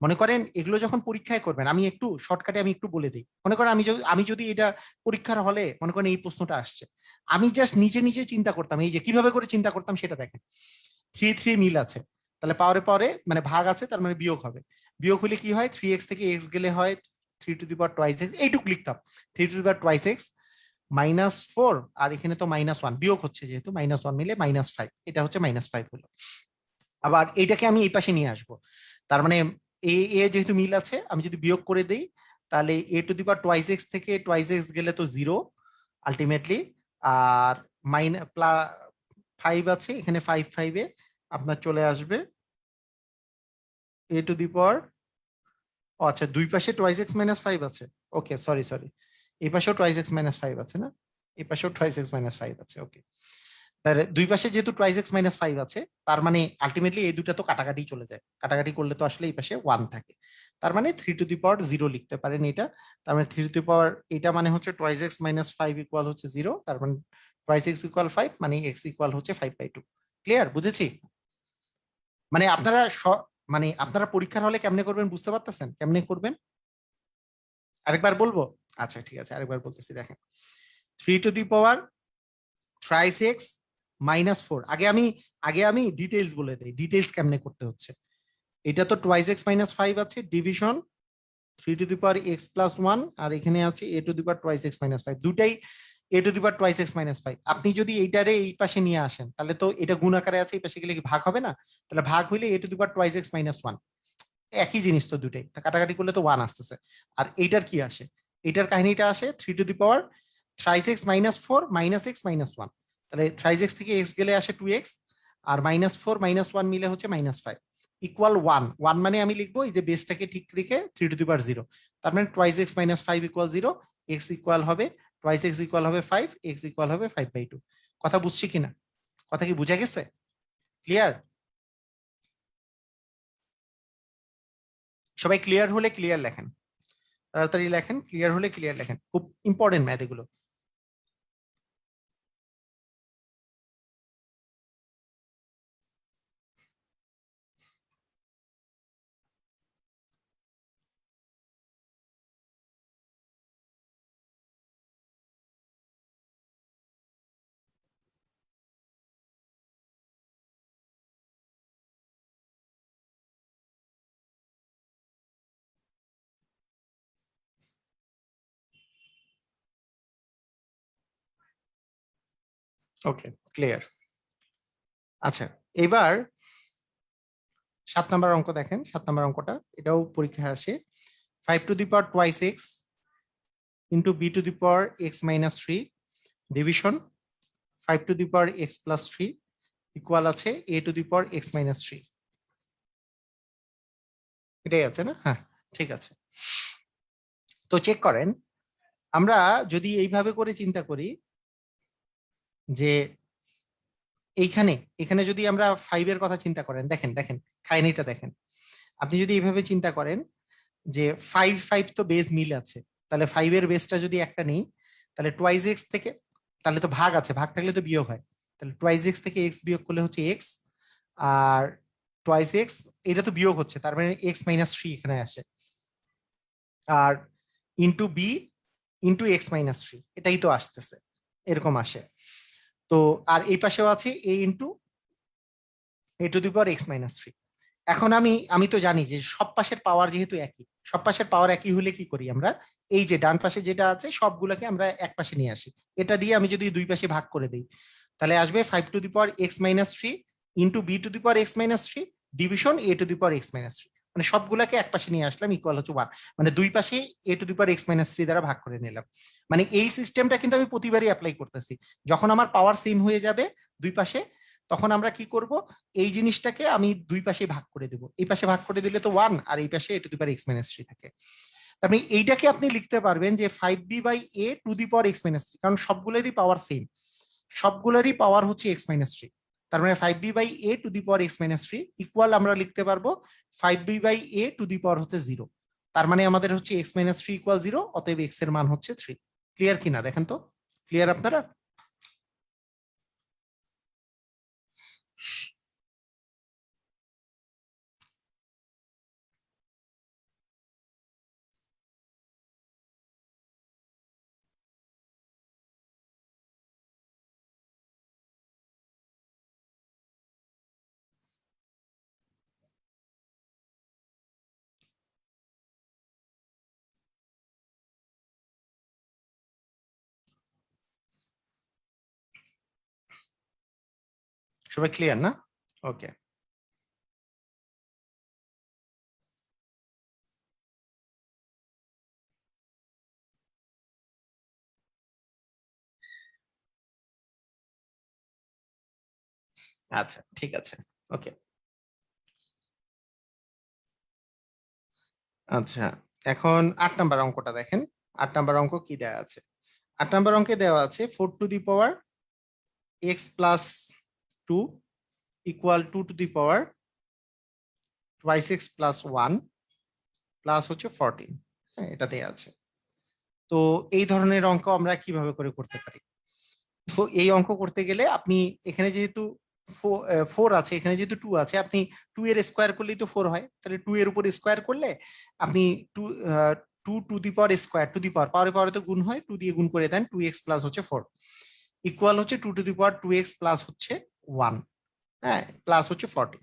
মনে করেন এগুলো যখন পরীক্ষায় করবেন, আমি একটু শর্টকাটে আমি একটু বলে দিই। মনে করেন আমি যদি এটা পরীক্ষার হলে মনে করেন এই প্রশ্নটা আসছে, আমি জাস্ট নিজে নিজে চিন্তা করতাম, এই যে কিভাবে করে চিন্তা করতাম সেটা দেখেন। 3 মিল আছে, তাহলে পাওয়ারে পাওয়ারে মানে ভাগ আছে, তার মানে বিয়োগ হবে। বিয়োগ হলে কি হয়, 3x থেকে x গেলে হয় 3⁻²x, এইটুকু লিখতাম, 3⁻²x -4, আর এখানে তো -1 বিয়োগ হচ্ছে, যেহেতু -1 মিলে -5, এটা হচ্ছে -5 হলো। আবার এটাকে আমি এই পাশে নিয়ে আসবো, তার মানে এ যেহেতু মিল আছে, আমি যদি বিয়োগ করে দিই, তাহলে a⁻²x থেকে ²x গেলে তো 0 আলটিমেটলি, আর +5 আছে এখানে, 5 আপনার চলে আসবে আচ্ছা, দুই পাশে ²x - 5 আছে। ওকে, সরি সরি, এই পাশেও ²x - 5 আছে না? এই পাশেও ²x - 5 আছে, ওকে। তাহলে দুই পাশে যেহেতু ²x - 5 আছে, তার মানে আলটিমেটলি এই দুটা তো কাটাকাটি চলে যায়, কাটাকাটি করলে তো আসলে এই পাশে 1 থাকে, তার মানে 3⁻0 লিখতে পারেন এটা। তার মানে 3 এটা মানে হচ্ছে ²x - 5 ইকুয়াল হচ্ছে 0, তার মানে ²x ইকুয়াল 5, মানে x ইকুয়াল হচ্ছে 5/2। ক্লিয়ার? বুঝেছি? মানে আপনারা পরীক্ষার হলে কেমনে করবেন বুঝতে পারতেছেন? কেমনে করবেন আরেকবার বলবো? আচ্ছা, ঠিক আছে, আরেকবার বলতেছি, দেখেন। 3⁻⁴ আগে আমি ডিটেইলস বলে দিই, ডিটেইলস কেমনে করতে হচ্ছে। এটা তো ²x - 5 আছে, division 3 to the power x plus 1 আর এখানে আছে a two the power twice x minus 5, দুটাই a two the power twice x minus 5। আপনি যদি এইটারে এই পাশে নিয়ে আসেন তাহলে তো এটা গুণ আকারে আছে, এই পাশে গেলে কি ভাগ হবে না? তাহলে ভাগ হইলে a two the power twice x minus 1, একই জিনিস তো দুটাই, তা কাটাকাটি করলে তো 1 আসতেছে। আর এইটার কি আসে? এইটার কাহিনীটা আসে 3 to the power thrice x minus 4 minus x minus 1, তাহলে থ্রাইস x থেকে x গেলে আসে 2x, আর মাইনাস 4 মাইনাস 1 মিলে হচ্ছে মাইনাস 5 ইকুয়াল 1। 1 মানে আমি লিখবো এই যে বেসটাকে ঠিক রেখে 3 টু দি পাওয়ার 0, তার মানে twice x minus 5 equal 0, x equal হবে টুয়াইস x ইকুয়াল হবে 5, x ইকুয়াল হবে 5/2। কথা বুঝছি কিনা? কথা কি বুঝা গেছে? ক্লিয়ার? সবাই ক্লিয়ার হলে ক্লিয়ার লেখেন, তাড়াতাড়ি লেখেন, ক্লিয়ার হলে ক্লিয়ার লেখেন, খুব ইম্পর্টেন্ট ম্যাথ এগুলো। ওকে, ক্লিয়ার। আচ্ছা, এবার 7 নাম্বার অঙ্ক দেখেন। 7 নাম্বার অঙ্কটা এটাও পরীক্ষায় আসে। 5 to the power twice x into b two the power x minus 3 division 5 to the power x plus 3 equal আছে a two the power x minus 3। এটাই আছে না? হ্যাঁ, ঠিক আছে। তো চেক করেন, আমরা যদি এইভাবে করে চিন্তা করি যে এইখানে এখানে যদি আমরা 5 এর কথা চিন্তা করেন, দেখেন দেখেন কাহিনীটা দেখেন। আপনি যদি এইভাবে চিন্তা করেন যে 5 5 তো বেস মিল আছে, তাহলে 5 এর বেসটা যদি একটা নেই তাহলে টুয়াইস এক্স থেকে, তাহলে তো ভাগ আছে, ভাগ থাকলে তো বিয়োগ হয়, তাহলে টুয়াইস এক্স থেকে এক্স বিয়োগ করলে হচ্ছে এক্স, আর টুয়াইস এক্স এটা তো বিয়োগ হচ্ছে, তার মানে এক্স মাইনাস 3 এখানে আসে, আর into B into x minus 3 এটাই তো আসতেছে, এরকম আসে। তো আর এই পাশেও আছে a into a to the power x minus 3। এখন আমি তো জানি যে সব পাশের পাওয়ার যেহেতু একই, সব পাশের পাওয়ার একই হলে কি করি আমরা, এই যে ডান পাশে যেটা আছে সবগুলোকে আমরা এক পাশে নিয়ে আসি, এটা দিয়ে আমি যদি দুই পাশে ভাগ করে দিই তাহলে আসবে 5 to the power x minus 3 into b to the power x minus 3 division a to the power x minus 3, মানে সবগুলাকে এক পাশে নিয়ে আসলাম ইকুয়াল হচ্ছে 1, মানে দুই পাশে a to the power x minus 3 দ্বারা ভাগ করে নিলাম। মানে এই সিস্টেমটা কিন্তু আমি প্রতিবারই অ্যাপ্লাই করতেছি, যখন আমার পাওয়ার সেম হয়ে যাবে দুই পাশে তখন আমরা কি করব, এই জিনিসটাকে আমি দুই পাশে ভাগ করে দেব, এই পাশে ভাগ করে দিলে তো 1 আর এই পাশে a to the power x minus 3 থাকে। তারপরে এইটাকে আপনি লিখতে পারবেন যে 5b by a to the power x minus 3, কারণ সবগুলোরই পাওয়ার সেম, সবগুলোরই পাওয়ার হচ্ছে এক্স মাইনাস 3, তার মানে 5b by a to the power x minus 3 equal আমরা লিখতে পারবো 5b by a to the পাওয়ার হচ্ছে 0, তার মানে আমাদের হচ্ছে এক্স মাইনাস 3 ইকুয়াল 0, অতএব এক্স এর মান হচ্ছে 3। ক্লিয়ার কিনা দেখেন তো? ক্লিয়ার আপনারা? সবাই ক্লিয়ার না? ওকে, আচ্ছা ঠিক আছে। ওকে, আচ্ছা এখন 8 নাম্বার অঙ্কটা দেখেন। 8 নাম্বার অঙ্ক কি দেওয়া আছে? 8 নাম্বার অঙ্কে দেওয়া আছে 4 two the power x plus 2 equal 2 two the power twice x plus 1 plus হচ্ছে 14, হ্যাঁ এটা দেওয়া আছে। তো এই ধরনের অঙ্ক আমরা কিভাবে করে করতে পারি? তো এই অঙ্ক করতে গেলে আপনি এখানে যেহেতু 4 আছে, এখানে যেহেতু 2 আছে, আপনি 2 এর স্কোয়ার করলেই তো 4 হয়, তাহলে 2 এর উপর স্কোয়ার করলে আপনি 2 to to the power square to the power পাওয়ারে পাওয়ারে তো গুণ হয়, 2 দিয়ে গুণ করে দেন 2x প্লাস হচ্ছে 4 ইকুয়াল হচ্ছে 2 two the power 2x plus হচ্ছে 1, হ্যাঁ প্লাস হচ্ছে 40।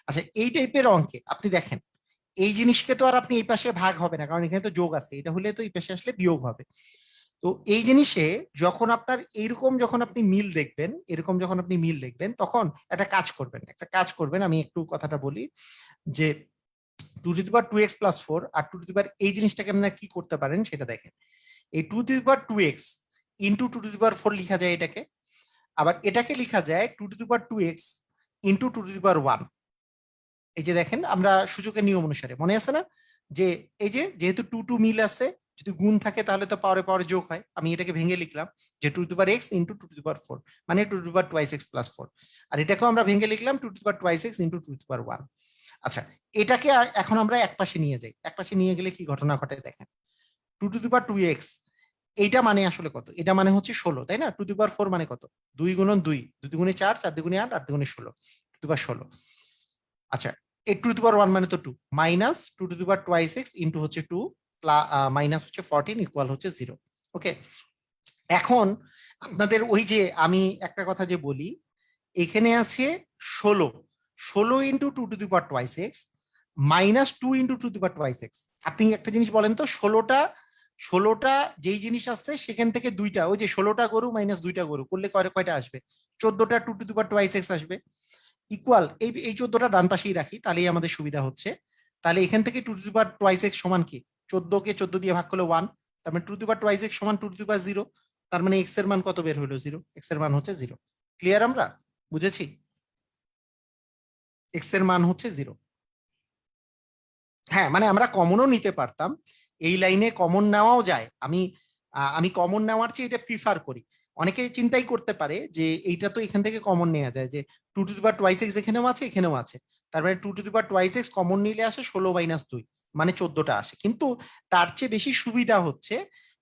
আচ্ছা এই টাইপের অঙ্কে আপনি দেখেন এই জিনিসকে তো আর আপনি এই পাশে ভাগ হবে না, কারণ এখানে তো যোগ আছে, এটা হলে তো এই পাশে আসলে বিয়োগ হবে। তো এই জিনিসে যখন আপনার এইরকম যখন আপনি মিল দেখবেন, এরকম যখন আপনি মিল দেখবেন, তখন একটা কাজ করবেন, আমি একটু কথাটা বলি, যে 2^2x+4 আর 2 এই জিনিসটাকে আপনারা কি করতে পারেন সেটা দেখেন। এই 2^2x ইন্টু 2^4 লিখা যায় এটাকে, আবার এটাকে লিখা যায় 2^2x ইন্টু 2^1। এই যে দেখেন, আমরা সূচকের নিয়ম অনুসারে মনে আছে না, যে এই যে যেহেতু 2 মিল আছে, যদি গুণ থাকে তাহলে তো পাওয়ারে পাওয়ারে যোগ হয়, আমি এটাকে ভেঙে লিখলাম যে 2^x ইন্টু 2^4, মানে 2^2x+4। আর এটাকেও আমরা ভেঙে লিখলাম 2^2x ইন্টু 2^1। আচ্ছা, এটাকে এখন আমরা একপাশে নিয়ে যাই, একপাশে নিয়ে গেলে কি ঘটনা ঘটে দেখেন। 2^2x এইটা মানে আসলে কত, এটা মানে হচ্ছে 16, তাই না? 2^4 মানে কত, 2 × 2, 2 × 4, 4 × 8, 8 × 16, 2^16। আচ্ছা, এই 2^1 মানে তো 2, মাইনাস 2^2x ইন্টু হচ্ছে 2 মাইনাস হচ্ছে 14 ইকুয়াল হচ্ছে 0। ওকে, এখন আপনাদের ওই যে আমি একটা কথা যে বলি, এখানে আছে 16, 16 into 2^2x minus 2 into 2^2x। আপনি একটা জিনিস বলেন তো, 16টা যেই জিনিস আসছে সেখান থেকে দুইটা, ওই যে 16টা গরু মাইনাস 2টা গরু করলে কয়টা আসবে, 14টা 2^2x আসবে। ইকুয়াল এই 14টা ডান পাশেই রাখি, তাহলেই আমাদের সুবিধা হচ্ছে। তাহলে এখান থেকে 2^2x সমান কি, 14কে 14 দিয়ে ভাগ করলে 1, তার মানে 2^2x সমান 2^0। তার মানে x এর মান কত বের হলো, 0, x এর মান হচ্ছে 0। ক্লিয়ার? আমরা বুঝেছি x এর মান হচ্ছে 0। হ্যাঁ, মানে আমরা কমনও নিতে পারতাম, এই লাইনে কমন নেওয়াও যায়। আমি কমন নেওয়ার চেয়ে এটা প্রিফার করি। অনেকে চিন্তাই করতে পারে যে এইটা তো এখান থেকে কমন নেওয়া যায়, যে 2^2x এখানেও আছে এখানেও আছে, তার মানে 2^2x কমন নিলে আসে 16 - 2, মানে 14টা আসে। কিন্তু তার চেয়ে বেশি সুবিধা হচ্ছে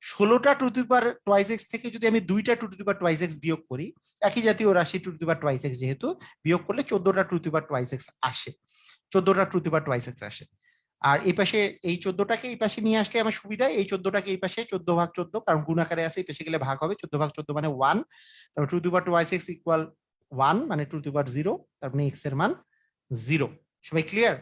16টা 2^2x থেকে যদি আমি 2টা 2^2x বিয়োগ করি, একই জাতীয় রাশি 2^2x যেহেতু, বিয়োগ করলে 14টা 2^2x আসে, 14টা 2^2x আসে। আর এই পাশে এই 14টাকে এই পাশে নিয়ে আসলে আমার সুবিধা, এই 14টাকে এই পাশে 14/14, কারণ গুণ আকারে আছে, এই পাশে গেলে ভাগ হবে, 14/14 মানে 1। তারপর 2^2x ইকুয়াল 1, মানে 2^0, তার মানে x এর মান 0। সবাই ক্লিয়ার?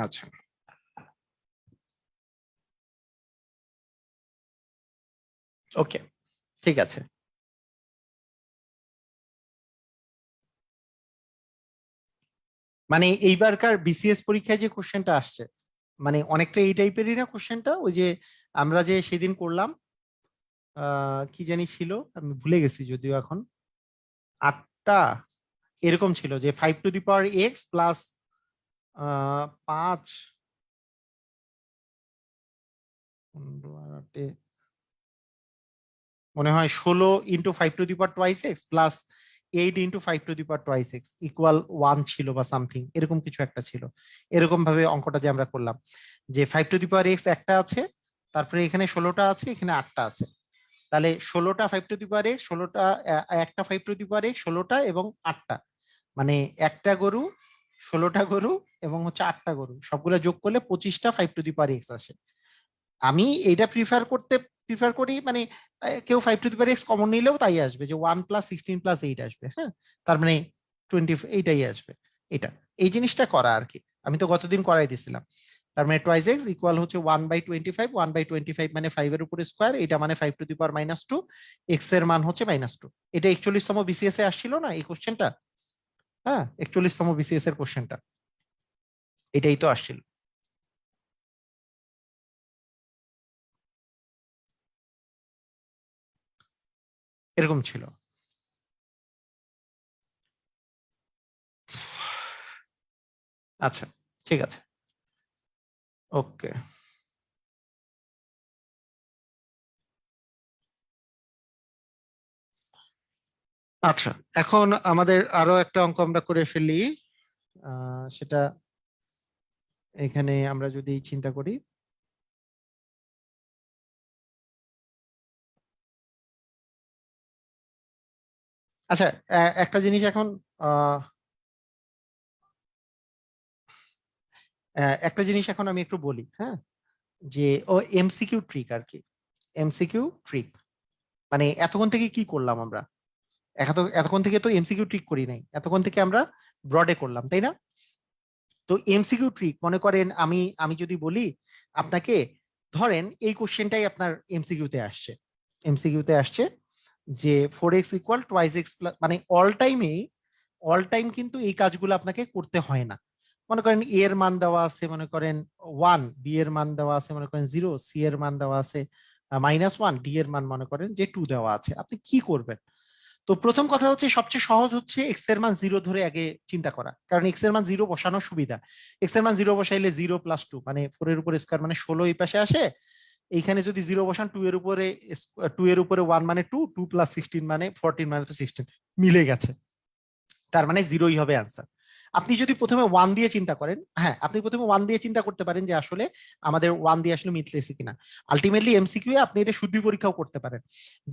আচ্ছা, ওকে, ঠিক আছে। মানে এইবারকার বিসিএস পরীক্ষায় যে কোশ্চেনটা আসছে, মানে অনেকটা এই টাইপেরই না কোশ্চেনটা, ওই যে আমরা যে সেদিন করলাম, কি জানি ছিল, আমি ভুলে গেছি যদিও এখন, 8টা এরকম ছিল, যে 5^x প্লাস 5, 15 মনে হয় 16 × 5^2x প্লাস 8 × 5^2x ইকুয়াল 1 ছিল বা সামথিং এরকম কিছু একটা ছিল। এরকম ভাবে অঙ্কটা যে আমরা করলাম, যে 5^x একটা আছে, তারপরে এখানে 16টা আছে, এখানে 8টা আছে, তাহলে 16টা 5^x, 16টা একটা 5^x, 16টা এবং 8টা, মানে একটা গরু, 16টা গরু এবং হচ্ছে 8টা গরু, সবগুলো যোগ করলে 25টা 5^x আসে। আমি এটা প্রিফার করি, মানে কেউ 5^x কমন নিলেও তাই আসবে, যে 1 + 16 + 8 আসবে, হ্যাঁ, তার মানে 20, এইটাই আসবে। এটা এই জিনিসটা করা আর কি, আমি তো গতদিন করাই দিছিলাম। তার মানে 2x ইকুয়াল হচ্ছে 1/25, 1/25 মানে 5 এর উপরে স্কোয়ার, এটা মানে 5^-2, x এর মান হচ্ছে -2। এটা 41তম বিসিএস এ আসছিল না এই কোশ্চেনটা? হ্যাঁ, 41তম বিসিএস এর কোশ্চেনটা এটাই তো আসছিল, এরকম ছিল। আচ্ছা, ঠিক আছে, ওকে। আচ্ছা, এখন আমাদের আরো একটা অঙ্ক আমরা করে ফেলি, সেটা এখানে আমরা যদি চিন্তা করি, আচ্ছা, একটা জিনিস এখন একটা জিনিস এখন আমি একটু বলি, হ্যাঁ, যে ও এমসিকিউ ট্রিক আর কি। এমসিকিউ ট্রিক মানে এতক্ষণ থেকে কি করলাম আমরা? এতক্ষণ থেকে তো এমসিকিউ ট্রিক করি নাই, এতক্ষণ থেকে আমরা ব্রডে করলাম, তাই না? তো এমসিকিউ ট্রিক মনে করেন আমি আমি যদি বলি আপনাকে, ধরেন এই কোশ্চেনটাই আপনার এমসিকিউতে আসছে, এমসিকিউতে আসছে যে 4x equal twice x plus, মানে অল টাইম কিন্তু এই কাজগুলো আপনাকে করতে হয় না। মনে করেন এ এর মান দেওয়া আছে মনে করেন 1, বি এর মান দেওয়া আছে মনে করেন 0, সি এর মান দেওয়া আছে -1, ডি এর মান মনে করেন যে 2 দেওয়া আছে, আপনি কি করবেন? তো প্রথম কথা হচ্ছে সবচেয়ে সহজ হচ্ছে এক্স এর মান 0 ধরে আগে চিন্তা করা, কারণ এক্স এর মান 0 বসানোর সুবিধা। এক্স এর মান 0 বসাইলে 0 + 2 মানে 4 এর উপর স্কয়ার মানে 16 এই পাশে আসে। এইখানে যদি 0 বসান 2 এর উপরে 1 মানে 2, 2 + 16 মানে 14 মানে তো 16 মিলে গেছে, তার মানে 0ই হবে অ্যান্সার। আপনি যদি প্রথমে 1 দিয়ে চিন্তা করেন, হ্যাঁ আপনি প্রথমে 1 দিয়ে চিন্তা করতে পারেন যে আসলে আমাদের 1 দিয়ে আসলে মিলতেছে কিনা। আলটিমেটলি এমসিকিউ এ আপনি এটা শুদ্ধি পরীক্ষাও করতে পারেন,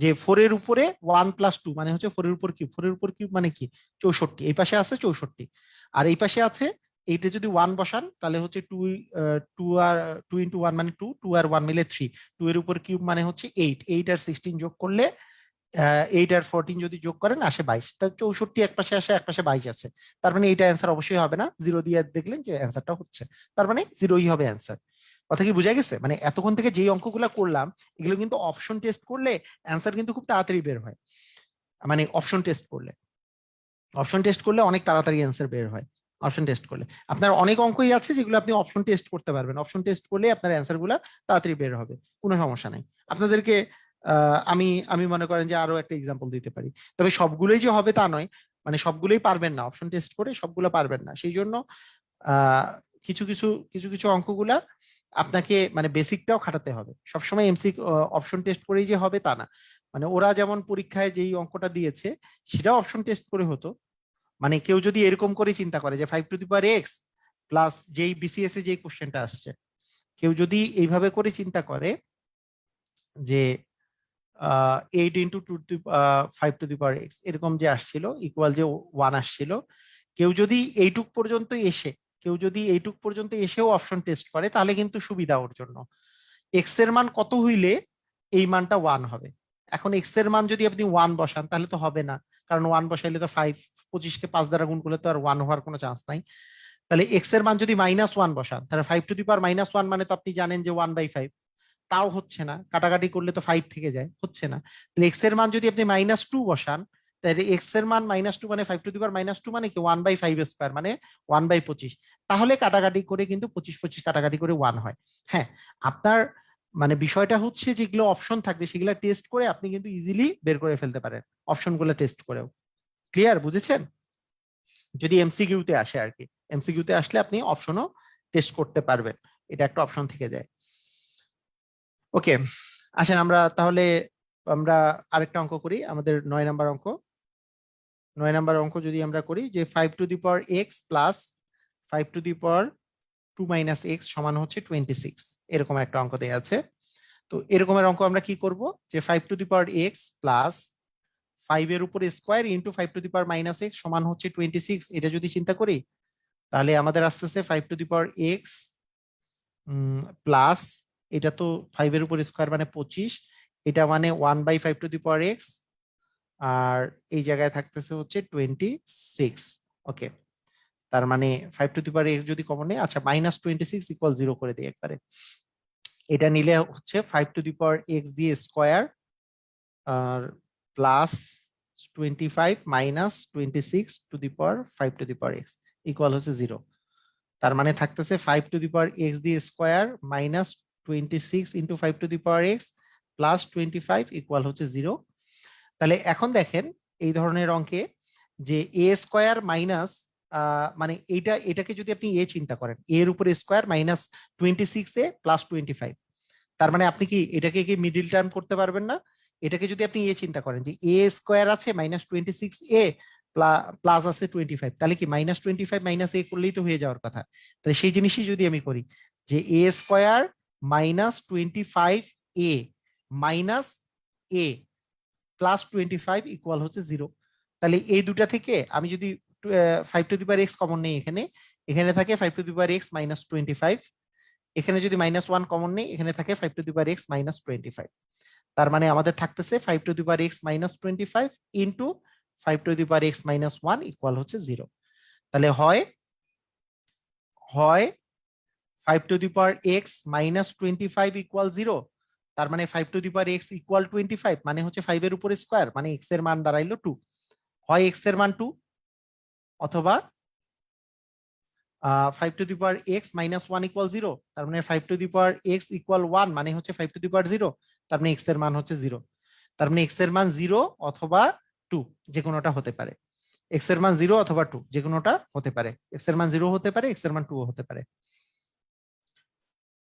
যে 4 এর উপরে 1 + 2 মানে হচ্ছে 4 এর উপর কিউব, 4 এর উপর কিউব মানে কি 64, এই পাশে আছে 64 আর এই পাশে আছে, এইটা যদি 1 বসান তাহলে হচ্ছে 2, 2 আর 2 × 1 মানে 2, 2 আর 1 মিলে 3, 2 এর উপর কিউব মানে হচ্ছে 8, 8 আর 16 যোগ করলে 8 আর 14 যদি যোগ করেন আসে 22, তার 64 এক পাশে আসে এক পাশে 22 আছে, তার মানে এইটা অ্যান্সার অবশ্যই হবে না, 0 দিয়ে দেখলেন যে অ্যান্সারটা হচ্ছে, তার মানে 0ই হবে অ্যান্সার। কথা কি বোঝা গেছে? মানে এতক্ষণ থেকে যেই অঙ্কগুলো করলাম এগুলো কিন্তু অপশন টেস্ট করলে অ্যান্সার কিন্তু খুব তাড়াতাড়ি বের হয়, মানে অপশন টেস্ট করলে অনেক তাড়াতাড়ি অ্যান্সার বের হয়। অপশন টেস্ট করলে আপনার অনেক অঙ্কই আছে যেগুলো আপনি অপশন টেস্ট করতে পারবেন, অপশন টেস্ট করলে আপনার অ্যান্সার গুলা তাড়াতাড়ি বের হবে, কোনো সমস্যা নাই। আপনাদেরকে আমি আমি মনে করেন যে আরো একটা এক্সাম্পল দিতে পারি, তবে সবগুলোই যে হবে তা নয়, মানে সবগুলোই পারবেন না, অপশন টেস্ট করে সবগুলো পারবেন না, সেই জন্য আহ কিছু কিছু কিছু কিছু অঙ্কগুলা আপনাকে মানে বেসিকটাও খাটাতে হবে, সবসময় এমসি অপশন টেস্ট করেই যে হবে তা না। মানে ওরা যেমন পরীক্ষায় যেই অঙ্কটা দিয়েছে সেটাও অপশন টেস্ট করে হতো, মানে কেউ যদি এরকম করে চিন্তা করে যে 5 to the power x plus যেই বিসিএস এ যে কোশ্চেনটা আসছে, কেউ যদি এইভাবে করে চিন্তা করে যে 8 × 2 × 5 টু দি পাওয়ার x এরকম যে আসছিল ইকুয়াল যে 1 আসছিল, কেউ যদি এইটুক পর্যন্ত এসে কেউ যদি এইটুক পর্যন্ত এসেও অপশন টেস্ট করে তাহলে কিন্তু সুবিধা ওর জন্য। এক্স এর মান কত হইলে এই মানটা 1 হবে? এখন এক্স এর মান যদি আপনি 1 বসান তাহলে তো হবে না, কারণ 1 বসাইলে তো 5, 25 কে 5 দ্বারা গুণ করলে তো আর 1 হওয়ার কোনো চান্স নাই। তাহলে এক্স এর মান যদি -1 বসান তাহলে 5 টু দি পাওয়ার -1 মানে তো আপনি জানেন যে 1/5, তাও হচ্ছে না, কাটাকাটি করলে তো 5 থেকে যায়, হচ্ছে না। তাহলে এক্স এর মান যদি আপনি -2 বসান তাহলে এক্স এর মান -2 মানে 5 টু দি পাওয়ার -2 মানে কি 1/5² মানে 1/25, তাহলে কাটাকাটি করে কিন্তু 25 25 কাটাকাটি করে 1 হয়। হ্যাঁ, আপনার মানে বিষয়টা হচ্ছে যেগুলো অপশন থাকবে সেগুলো টেস্ট করে আপনি কিন্তু ইজিলি বের করে ফেলতে পারেন, অপশন গুলো টেস্ট করেও। ক্লিয়ার, বুঝেছেন? যদি এমসিকিউ তে আসে আর কি, এমসিকিউ তে আসলে আপনি অপশনও টেস্ট করতে পারবেন, এটা একটা অপশন থেকে যায়। ওকে, আসেন আমরা তাহলে আমরা আরেকটা অঙ্ক করি, আমাদের 9 নাম্বার অঙ্ক। 9 নাম্বার অঙ্ক যদি আমরা করি যে 5 to the power x plus 5 to the power 2 - x সমান হচ্ছে 26, এরকম একটা অঙ্ক দেওয়া আছে। তো এরকমের অঙ্ক আমরা কি করব, যে 5 to the power x plus 5 এর উপর square into 5 to the power -x সমান হচ্ছে 26, এটা যদি চিন্তা করি তাহলে আমাদের আসতেছে 5 to the power x plus, এটা তো 5 এর উপর স্কোয়ার মানে 25, এটা মানে 1/5 টু দি পাওয়ার x, আর এই জায়গায় থাকতেছে হচ্ছে 26। ওকে, তার মানে 5 টু দি পাওয়ার x যদি কমন নেই, আচ্ছা -26 = 0 করে দিই একবারে, এটা নিলে হচ্ছে 5 টু দি পাওয়ার x দিয়ে স্কোয়ার আর plus 25 -26 to the power 5 to the power x equal হচ্ছে 0। তার মানে থাকতেছে 5 টু দি পাওয়ার x দিয়ে square -26 × 5 to the power x plus 25 equal হচ্ছে 0। তাহলে এখন দেখেন এই ধরনের অঙ্কে যে এ স্কোয়ার মাইনাস, মানে এটাকে যদি আপনি এ চিন্তা করেন, এর উপরে স্কোয়ার -26 প্লাস 25, তার মানে আপনি কি এটাকে কি মিডিল টার্ম করতে পারবেন না? এটাকে যদি আপনি এ চিন্তা করেন যে এ স্কোয়ার আছে -26a প্লাস আছে 25, তাহলে কি -25 - a করলেই তো হয়ে যাওয়ার কথা। তাহলে সেই জিনিসই যদি আমি করি যে a square -25a minus a plus 25 equal হচ্ছে 0, তাহলে এই দুটা থেকে আমি যদি 5 to the power x common নেই, এখানে এখানে থাকে 5 টু দি পাওয়ার এক্স - 25, এখানে যদি -1 কমন নেই, এখানে থাকে 5 টু দি পাওয়ার এক্স - 25। তার মানে আমাদের থাকতেছে 5 to the power x - 25 into 5 to the power x - 1 equal হচ্ছে 0। তাহলে হয় হয় 5 to the power x - 25 equal 0, তার মানে 5 to the power x equal 25, মানে হচ্ছে 5 এর উপরে স্কোয়ার, মানে এক্স এর মান দাঁড়াইলো 2। হয় এক্স এর মান 2, অথবা 5 to the power x - 1 equal 0, তার মানে 5 to the power x equal 1, মানে হচ্ছে 5 টু দি পাওয়ার 0, তার মানে এক্স এর মান হচ্ছে 0। তার মানে এক্স এর মান 0 অথবা 2, যে কোনোটা হতে পারে। এক্স এর মান 0 অথবা 2, যে কোনোটা হতে পারে। এক্স এর মান 0 হতে পারে, এক্স এর মান 2 হতে পারে।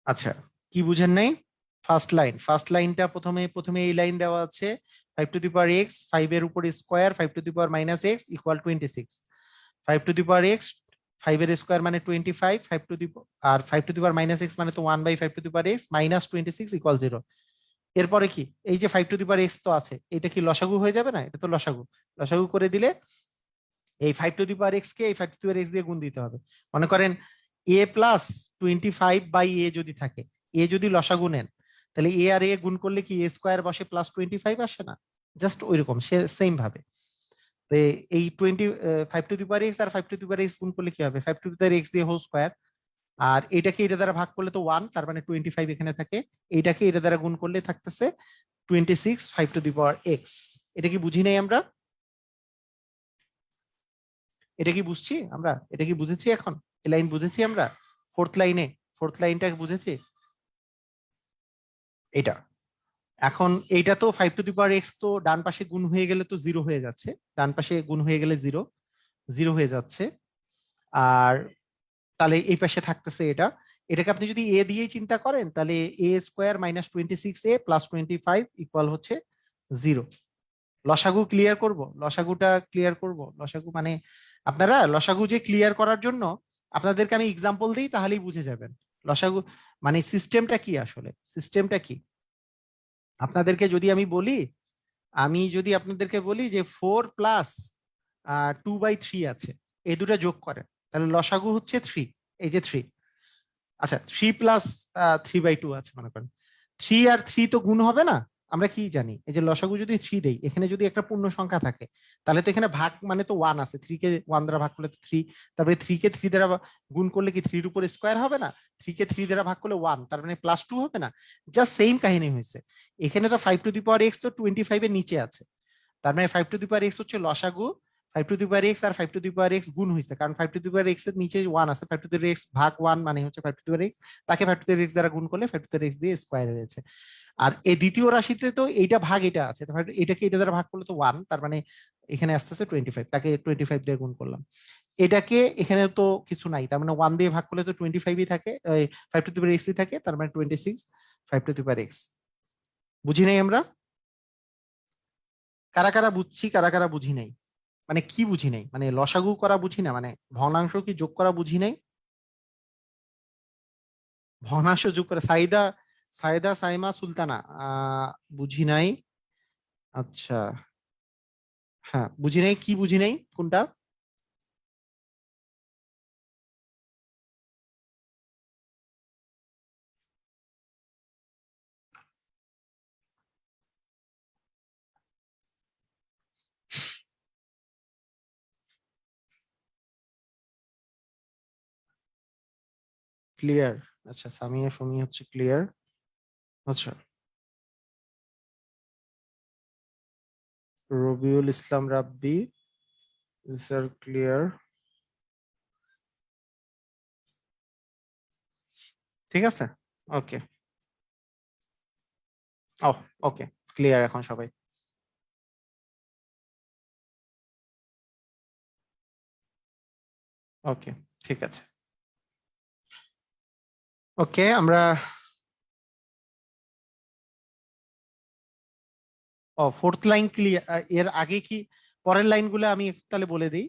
আচ্ছা, কি বুঝেন নাই? ফার্স্ট লাইনটা প্রথমে প্রথমে এই লাইন দেওয়া আছে 5 টু দি পাওয়ার এক্স 5 এর উপর square 5 to the power - x equal 26। 5 to the power x 5 এর স্কোয়ার মানে 25, আর 5 টু দি পাওয়ার - এক্স মানে তো 1/5 two the power x -26 equal 0। এরপরে কি, এই যে 5 টু দি পাওয়ার এক্স তো আছে, এটা কি লসাগু হয়ে যাবে না? এটা তো লসাগু। লসাগু করে দিলে এই 5 টু দি পাওয়ার এক্স কে এই 5 টু দি পাওয়ার এক্স দিয়ে গুণ দিতে হবে। মনে করেন a+25/a যদি থাকে, এ যদি লসাগু নেন, তাহলে এ আর এ গুণ করলে কি এ স্কোয়ার বসে +25 আসে না? জাস্ট ওইরকম সেম ভাবে। তো এই 5 টু দি পাওয়ার এক্স আর 5 টু দি পাওয়ার এক্স গুণ করলে কি হবে? 5 টু দি পাওয়ার এক্স দিয়ে হোল স্কোয়ার, আর এটাকে এটা দ্বারা ভাগ করলে তো 1, তার মানে 25 এখানে থাকে। এইটাকে এটা দ্বারা গুণ করলে থাকতেছে 26 5 টু দি পাওয়ার এক্স। এটা কি বুঝি নাই আমরা? এটা কি বুঝছি আমরা? এটা কি বুঝেছি? এখন এই লাইন বুঝেছি আমরা? ফোর্থ লাইনটা বুঝেছি এটা। এখন এইটা তো 5 টু দি পাওয়ার এক্স তো ডান পাশে গুণ হয়ে গেলে তো 0 হয়ে যাচ্ছে, ডান পাশে গুণ হয়ে গেলে 0 0 হয়ে যাচ্ছে। আর তাহলে এই পাশে থাকতেছে এটা। এটাকে আপনি যদি এ দিয়েই চিন্তা করেন, তাহলে এ স্কোয়ার -26a + 25 ইকুয়াল হচ্ছে 0। লসাগু ক্লিয়ার করব, লসাগুটা ক্লিয়ার করব। লসাগু মানে আপনারা লসাগু যে ক্লিয়ার করার জন্য আপনাদেরকে আমি এক্সাম্পল দিই, তাহলেই বুঝে যাবেন লসাগু মানে সিস্টেমটা কি। আসলে সিস্টেমটা কি আপনাদেরকে যদি আমি বলি, আমি যদি আপনাদেরকে বলি যে 4 + 2/3 আছে, এই দুটো যোগ করেন, তাহলে লসাগু হচ্ছে 3। এই যে 3, আচ্ছা 3 + 3/2 আছে মনে করেন। 3 আর 3 তো গুণ হবে না, আমরা কি জানি? এই যে লসাগু যদি 3 দেই, এখানে যদি একটা পূর্ণ সংখ্যা থাকে, তাহলে তো এখানে ভাগ মানে তো 1 আছে, 3 কে 1 দ্বারা ভাগ করলে তো 3, তারপরে 3 কে 3 দ্বারা গুণ করলে কি 3 এর উপর স্কোয়ার হবে না? 3 কে 3 দ্বারা ভাগ করলে 1, তার মানে +2 হবে না? জাস্ট সেম কাহিনী হয়েছে। এখানে তো 5 টু দি পাওয়ার এক্স তো 25 এর নিচে আছে, তার মানে 5 টু দি পাওয়ার এক্স হচ্ছে লসাগু। 5 টু দি পাওয়ার এক্স আর 5 টু দি পাওয়ার এক্স গুণ হয়েছে, কারণ 5 টু দি পাওয়ার এক্স এর নিচে 1 আছে। 5 টু দি পাওয়ার এক্স ভাগ 1 মানে হচ্ছে 5 টু দি পাওয়ার এক্স, তাকে 5 টু দি পাওয়ার এক্স দ্বারা গুণ করলে 5 টু দি পাওয়ার এক্স দিয়ে স্কোয়ার হয়েছে। আর এই দ্বিতীয় রাশিতে তো এইটা ভাগ এটা আছে, এটাকে এটা দ্বারা ভাগ করলে তো 1, তার মানে এখানে আসতেছে 25, তাকে 25 দিয়ে গুণ করলাম। এটাকে এখানে তো কিছু নাই, তার মানে 1 দিয়ে ভাগ করলে তো 25ই থাকে, 5 টু দি পাওয়ার এক্সই থাকে, তার মানে 26 5 টু দি পাওয়ার এক্স। বুঝি নাই আমরা? কারা কারা বুঝছি, কারা কারা বুঝি নাই? মানে কি বুঝি নাই? মানে লসাগু করা বুঝি না, মানে ভগ্নাংশ কি যোগ করা বুঝি নাই? ভগ্নাংশ যোগ করা সাইদা, সাইমা সুলতানা, বুঝি নাই। আচ্ছা, হ্যাঁ বুঝি নাই। কি বুঝি নাই কোনটা? ক্লিয়ার? আচ্ছা, সামিয়া সুমি হচ্ছে ক্লিয়ার। আচ্ছা, Rabiul Islam rabbi sir clear. ঠিক আছে, ওকে। ও, ওকে, ক্লিয়ার এখন সবাই। ওকে, ঠিক আছে। ওকে, আমরা ফোর্থ লাইন ক্লিয়ার। এর আগে কি পরের লাইনগুলো আমি একটু তাহলে বলে দিই।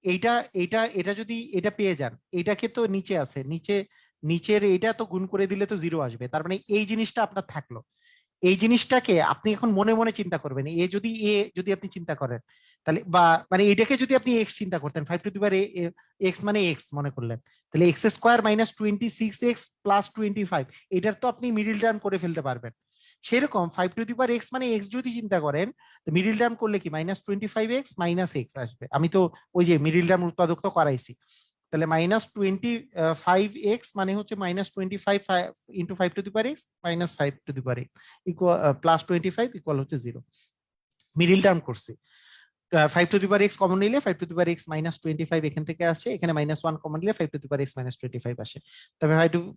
এইটা এইটা এটা যদি এটা পেয়ে যান, এটাকে তো নিচে আছে, নিচের এইটা তো গুণ করে দিলে তো 0 আসবে, তার মানে এই জিনিসটা আপনার থাকলো। এই জিনিসটাকে আপনি এখন মনে মনে চিন্তা করবেন, এ যদি আপনি চিন্তা করেন তাহলে, বা মানে এটাকে যদি আপনি এক্স চিন্তা করতেন, 5 এক্স মানে এক্স মনে করলেন, তাহলে x square minus 26x plus 25, এটার তো আপনি মিডিল টার্ম করে ফেলতে পারবেন। সেরকম 5 এক্স মানে এক্স যদি চিন্তা করেন, মিডিল টার্ম করলে কি -25x মাইনাস এক্স আসবে। আমি তো ওই যে মিডিল টার্ম উৎপাদক তো করাইছি, তাহলে -25x মানে হচ্ছে -25 into 5 minus 5 equal plus 25 equal হচ্ছে 0। মিডিল টার্ম করছি। 5 কমন নিলে 5 -25 এখান থেকে আসছে, এখানে -1 কমন নিলে 5 -25 আসে। তবে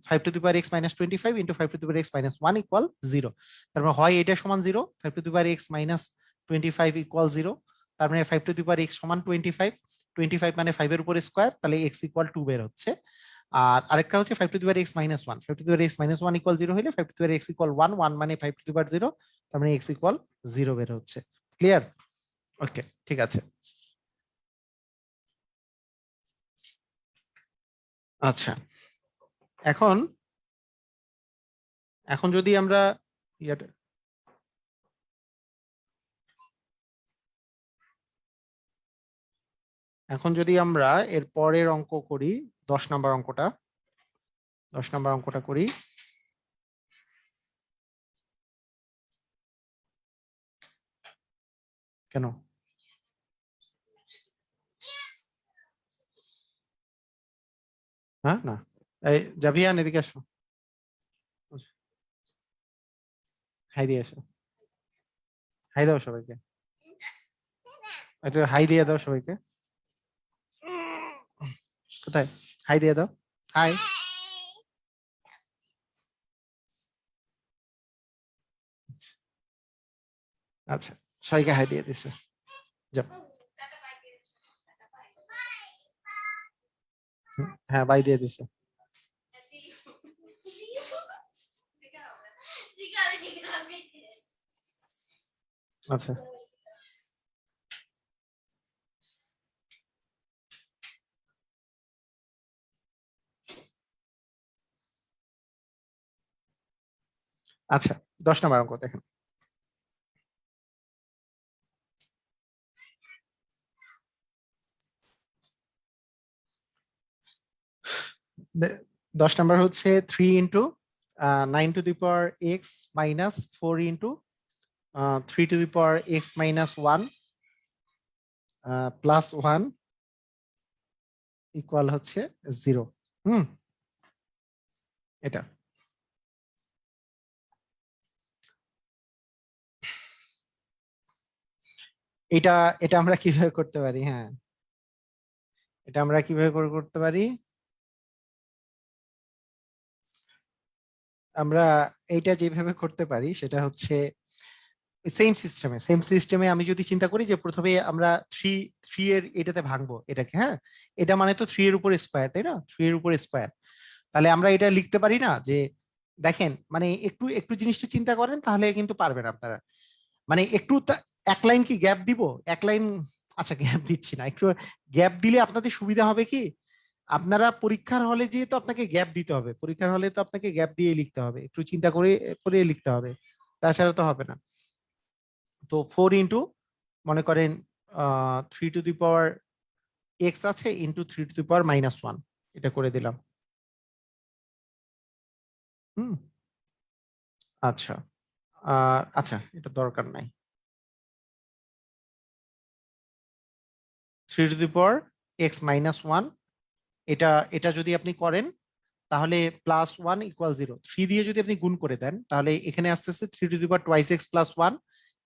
5 -25 ইন্টু 5 -1 ইকুয়াল 0। তার মানে হয় এটা সমান 0, 5 -25 ইকুয়াল 0, তার মানে 5 সমান 25, 25 মানে 5 এর উপর স্কোয়ার, তাহলে x ইকুয়াল 2 বের হচ্ছে। আর আরেকটা হচ্ছে 5 -1, 5 -1 ইকুয়াল 0 হলে 5 ইকুয়াল 1, 1 মানে 5 তার মানে x ইকুয়াল 0 বের হচ্ছে। ক্লিয়ার? ওকে, ঠিক আছে। আচ্ছা, এখন এখন যদি আমরা এখন যদি আমরা এর পরের অঙ্ক করি, 10 নম্বর অঙ্কটা, 10 নম্বর অঙ্কটা করি। কেন? হ্যাঁ না, এই জাভিয়ান এদিকে আসো, হাই দিয়ে আসো, হাই দাও সবাইকে, একটু হাই দিয়ে দাও সবাইকে। কোথায়? হাই দিয়ে দাও, হাই। আচ্ছা, সবাইকে হাই দিয়ে দিছে, যাও। হ্যাঁ, বাই দিয়ে দিছে। আচ্ছা, আচ্ছা, 10 নম্বর অঙ্ক দেখেন। দে- 10 নম্বর হচ্ছে 3 into 9 two the power x minus 4 into 3 to the power x minus 1 plus 1 equal হচ্ছে 0। হুম, এটা এটা এটা আমরা কিভাবে করতে পারি? হ্যাঁ, এটা আমরা কিভাবে করতে পারি? আমরা এইটা যেভাবে করতে পারি সেটা হচ্ছে সেম সিস্টেমে আমি যদি চিন্তা করি যে প্রথমে আমরা থ্রি থ্রি এর এটাতে ভাঙবো এটাকে, হ্যাঁ, এটা মানে তো 3 এর উপর স্কোয়ার, তাই না? 3 এর উপর স্কোয়ার, তাহলে আমরা এটা লিখতে পারি না যে, দেখেন মানে একটু একটু জিনিসটা চিন্তা করেন তাহলে কিন্তু পারবেন আপনারা, মানে একটু এক লাইন কি গ্যাপ দিব? এক লাইন, আচ্ছা গ্যাপ দিচ্ছি না, একটু গ্যাপ দিলে আপনাদের সুবিধা হবে কি, আপনারা পরীক্ষার হলে যেহেতু আপনাকে গ্যাপ দিতে হবে, পরীক্ষার হলে তো আপনাকে গ্যাপ দিয়ে লিখতে হবে, একটু চিন্তা করে করে লিখতে হবে, তাছাড়া তো হবে না। তো 4 ইন্টু মনে করেন 3 টু দি পাওয়ার x আছে ইন্টু 3 টু দি পাওয়ার -1, এটা করে দিলাম। হুম, আচ্ছা, আর আচ্ছা এটা দরকার নাই। 3 টু দি পাওয়ার x-1, এটা এটা যদি আপনি করেন তাহলে +1 = 0, 3 দিয়ে যদি আপনি গুণ করে দেন তাহলে এখানে আসতেছে 3 টু দি পাওয়ার 2x+1,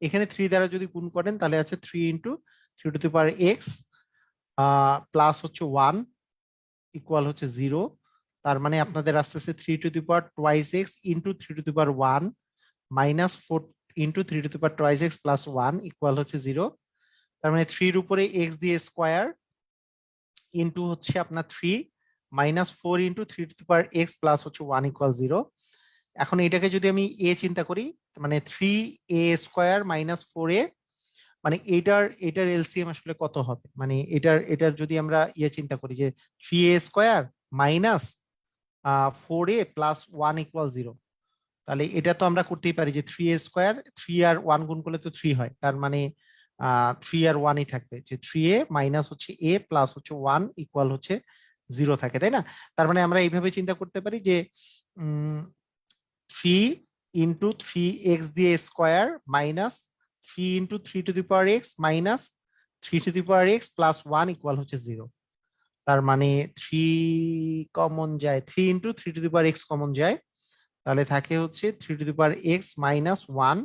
এখানে 3 দ্বারা যদি গুণ করেন তাহলে আছে 3 into 3 to the power x plus হচ্ছে 1 ইকুয়াল হচ্ছে 0। তার মানে আপনাদের আসতেছে 3 to the power 2x into 3 to the power 1 minus 4 into 3 to the power 2x+1 equal হচ্ছে 0। তার মানে 3 এর উপরে x দিয়ে স্কোয়ার ইন্টু হচ্ছে আপনার 3 minus 4 into 3 to the power x plus হচ্ছে 1 ইকুয়াল 0। এখন এটাকে যদি আমি এ চিন্তা করি, মানে 3a² মাইনাস 4a, মানে এটার এলসিএম আসলে কত হবে, মানে এটার যদি আমরা চিন্তা করি যে 3a² minus 4a plus 1 equal 0, তাহলে এটা তো আমরা করতেই পারি যে 3a² 3 আর 1 গুণ করলে তো 3 হয়, তার মানে 3 আর 1ই থাকবে, যে 3a মাইনাস হচ্ছে a প্লাস হচ্ছে 1 ইকুয়াল হচ্ছে 0 থাকে, তাই না? তার মানে আমরা এইভাবে চিন্তা করতে পারি যে 3 ইন্টু 3x দিয়ে square minus 3 into 3 x minus 3 x plus 1 equal হচ্ছে 0। তার মানে 3 কমন যায়, 3 ইন্টু 3 x কমন যায়, তাহলে থাকে হচ্ছে 3 x মাইনাস 1,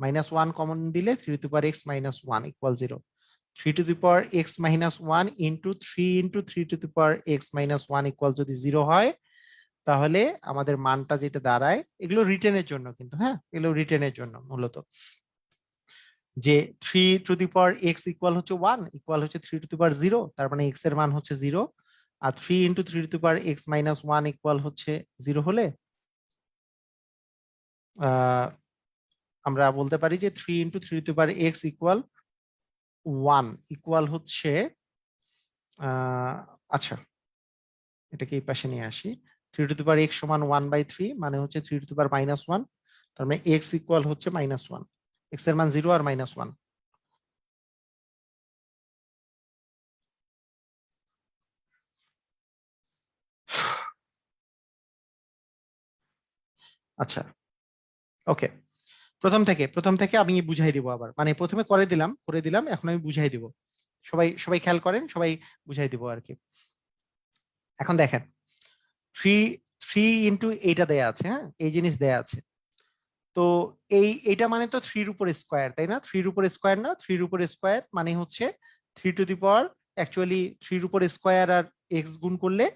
মাইনাস 1 কমন দিলে 3 x minus 1 equal 0। 3 x minus 1 into 3 into 3 x minus 1 equal যদি 0 হয়, তাহলে আমাদের মানটা যেটা দাঁড়ায়, এগুলো রিটেনের জন্য কিন্তু, হ্যাঁ এগুলো রিটেনের জন্য মূলত, যে 3 x ইকুয়াল হচ্ছে 1 ইকুয়াল হচ্ছে 3 0, তার মানে x এর মান হচ্ছে 0, আর 3 ইন্টু 3 x মাইনাস 1 ইকুয়াল হচ্ছে 0 হলে আমরা বলতে পারি যে 3 ইন্টু 3 x ইকুয়াল 1 ইকুয়াল হচ্ছে আচ্ছা এটাকে এই পাশে নিয়ে আসি, 3 x সমান 1/3 মানে হচ্ছে 3 - 1, তার মানে x ইকুয়াল হচ্ছে -1, x এর মান 0 আর -1। আচ্ছা ওকে, প্রথম থেকে আমি বুঝাই দিব আবার, মানে প্রথমে করে দিলাম, এখন আমি বুঝাই দিব, সবাই সবাই খেয়াল করেন, সবাই বুঝাই দিব আর কি। এখন দেখেন 3 ইন্টু এইটা দেয়া আছে, হ্যাঁ এই জিনিস দেয়া আছে, তো এইটা মানে তো 3 উপর স্কোয়ার, তাই না? 3 উপর স্কোয়ার না, 3 উপর স্কোয়ার মানে হচ্ছে 3 অ্যাকচুয়ালি 3 উপর স্কোয়ার আর এক্স গুণ করলে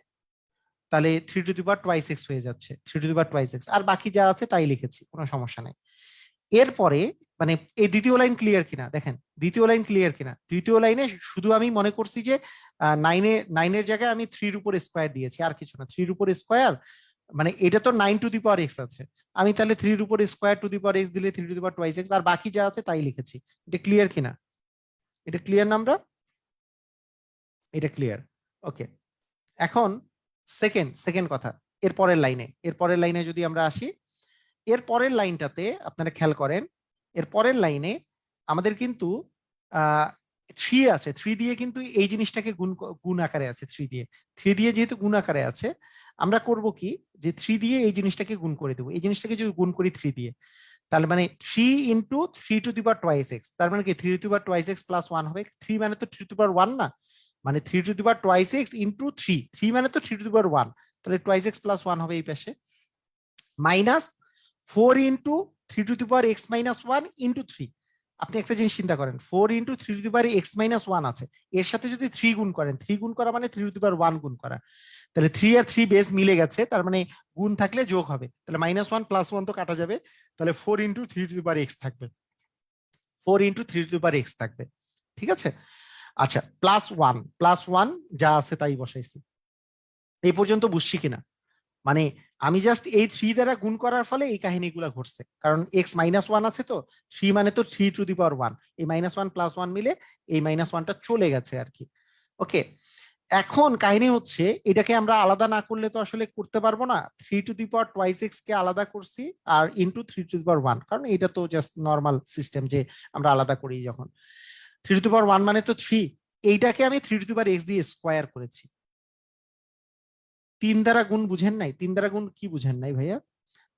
তাহলে 3 হয়ে যাচ্ছে, 3 আর বাকি যা আছে তাই লিখেছি, কোনো সমস্যা নাই। এরপরে মানে এই দ্বিতীয় লাইন ক্লিয়ার কিনা দেখেন, দ্বিতীয় লাইন ক্লিয়ার কিনা, তৃতীয় লাইনে শুধু আমি মনে করছি যে নাইনের জায়গায় আমি 3 উপর স্কোয়ার দিয়েছি, আর কিছু না, 3 উপর স্কোয়ার মানে এটা তো 9 আছে, আমি তাহলে 3 উপর স্কোয়ার x দিলে 3 আর বাকি যা আছে তাই লিখেছি। এটা ক্লিয়ার কিনা? এটা ক্লিয়ার না আমরা? এটা ক্লিয়ার, ওকে। এখন সেকেন্ড কথা, এর পরের লাইনে যদি আমরা আসি, এর পরের লাইনটাতে আপনারা খেয়াল করেন, এর পরের লাইনে আমাদের কিন্তু 3 আছে, 3 দিয়ে কিন্তু এই জিনিসটাকে গুণ আকারে আছে, 3 দিয়ে যেহেতু গুণ আকারে আছে, আমরা করব কি যে 3 দিয়ে এই জিনিসটাকে গুণ করে দেবো, এই জিনিসটাকে যদি গুণ করি 3 দিয়ে, তাহলে মানে 3 ইন্টু 3 তার মানে কি 3 প্লাস 1 হবে, 3 মানে তো 3 না, মানে 3 ইন্টু 3 মানে তো 3 তাহলে 2x প্লাস 1 হবে এই পাশে, মাইনাস 4 ইন্টু 3 ইন্টু 3। আপনি একটা জিনিস চিন্তা করেন, 4 ইন্টু 3 আছে, এর সাথে যদি 3 গুণ করেন, 3 গুণ করা মানে 3 গুণ করা, তাহলে 3 আর 3 বেস মিলে গেছে, তার মানে গুণ থাকলে যোগ হবে, তাহলে -1 প্লাস 1 তো কাটা যাবে, তাহলে 4 ইন্টু 3 থাকবে, 4 ইন্টু 3 থাকবে, ঠিক আছে? আচ্ছা প্লাস ওয়ান যা আছে তাই বসাইছি, এই পর্যন্ত বুঝছি কিনা? মানে আমি জাস্ট এই 3 দ্বারা গুণ করার ফলে এই কাহিনীগুলো ঘটছে, কারণ x-1 আছে, তো 3 মানে তো 3 এই -1 প্লাস 1 মিলে এই -1টা চলে গেছে আর কি, ওকে। এখন কাহিনী হচ্ছে এটাকে আমরা আলাদা না করলে তো আসলে করতে পারবো না, 3 কে আলাদা করছি আর ইন্টু 3 কারণ এটা তো জাস্ট নর্মাল সিস্টেম যে আমরা আলাদা করি যখন, 3 মানে তো 3, এইটাকে আমি 3 দিয়ে স্কোয়ার করেছি। 3 দ্বারা গুণ বুঝেন নাই? 3 দ্বারা গুণ কি বুঝেন নাই ভাইয়া?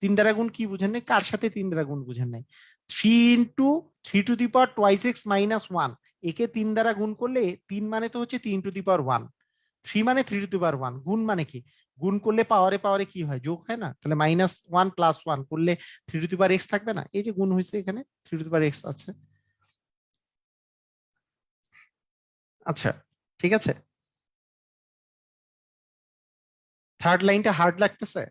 3 দ্বারা গুণ কি বুঝেন নাই? কার সাথে 3 দ্বারা গুণ বুঝেন নাই? 3 ইন্টু 3 একে 3 দ্বারা গুণ করলে 3 মানে তো হচ্ছে 3 3 মানে 3 গুণ মানে কি? গুণ করলে পাওয়ারে পাওয়ারে কি হয়? যোগ হয় না? তাহলে -1 প্লাস 1 করলে 3 থাকবে না? এই যে গুণ হয়েছে এখানে 3 আছে। আচ্ছা ঠিক আছে, থার্ড লাইনটা হার্ড লাগতেছে?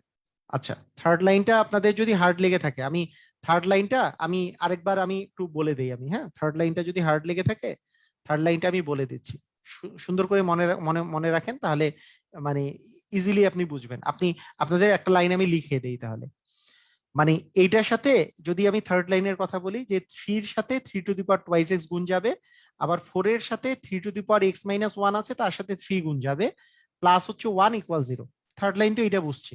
আচ্ছা থার্ড লাইনটা আপনাদের যদি হার্ড লেগে থাকে, আমি থার্ড লাইনটা আমি আরেকবার আমি একটু বলে দেই আমি, হ্যাঁ থার্ড লাইনটা যদি হার্ড লেগে থাকে, থার্ড লাইনটা আমি বলে দিচ্ছি, সুন্দর করে মনে মনে মনে রাখেন, তাহলে মানে ইজিলি আপনি বুঝবেন। আপনাদের একটা লাইন আমি লিখে দেই তাহলে, মানে এইটার সাথে যদি আমি থার্ড লাইনের কথা বলি, যে 3 এর সাথে 3 গুণ যাবে, আবার 4 এর সাথে 3 - 1 আছে তার সাথে 3 গুণ যাবে, প্লাস হচ্ছে 1 = 0। থার্ড লাইন তো এটা বুঝছি।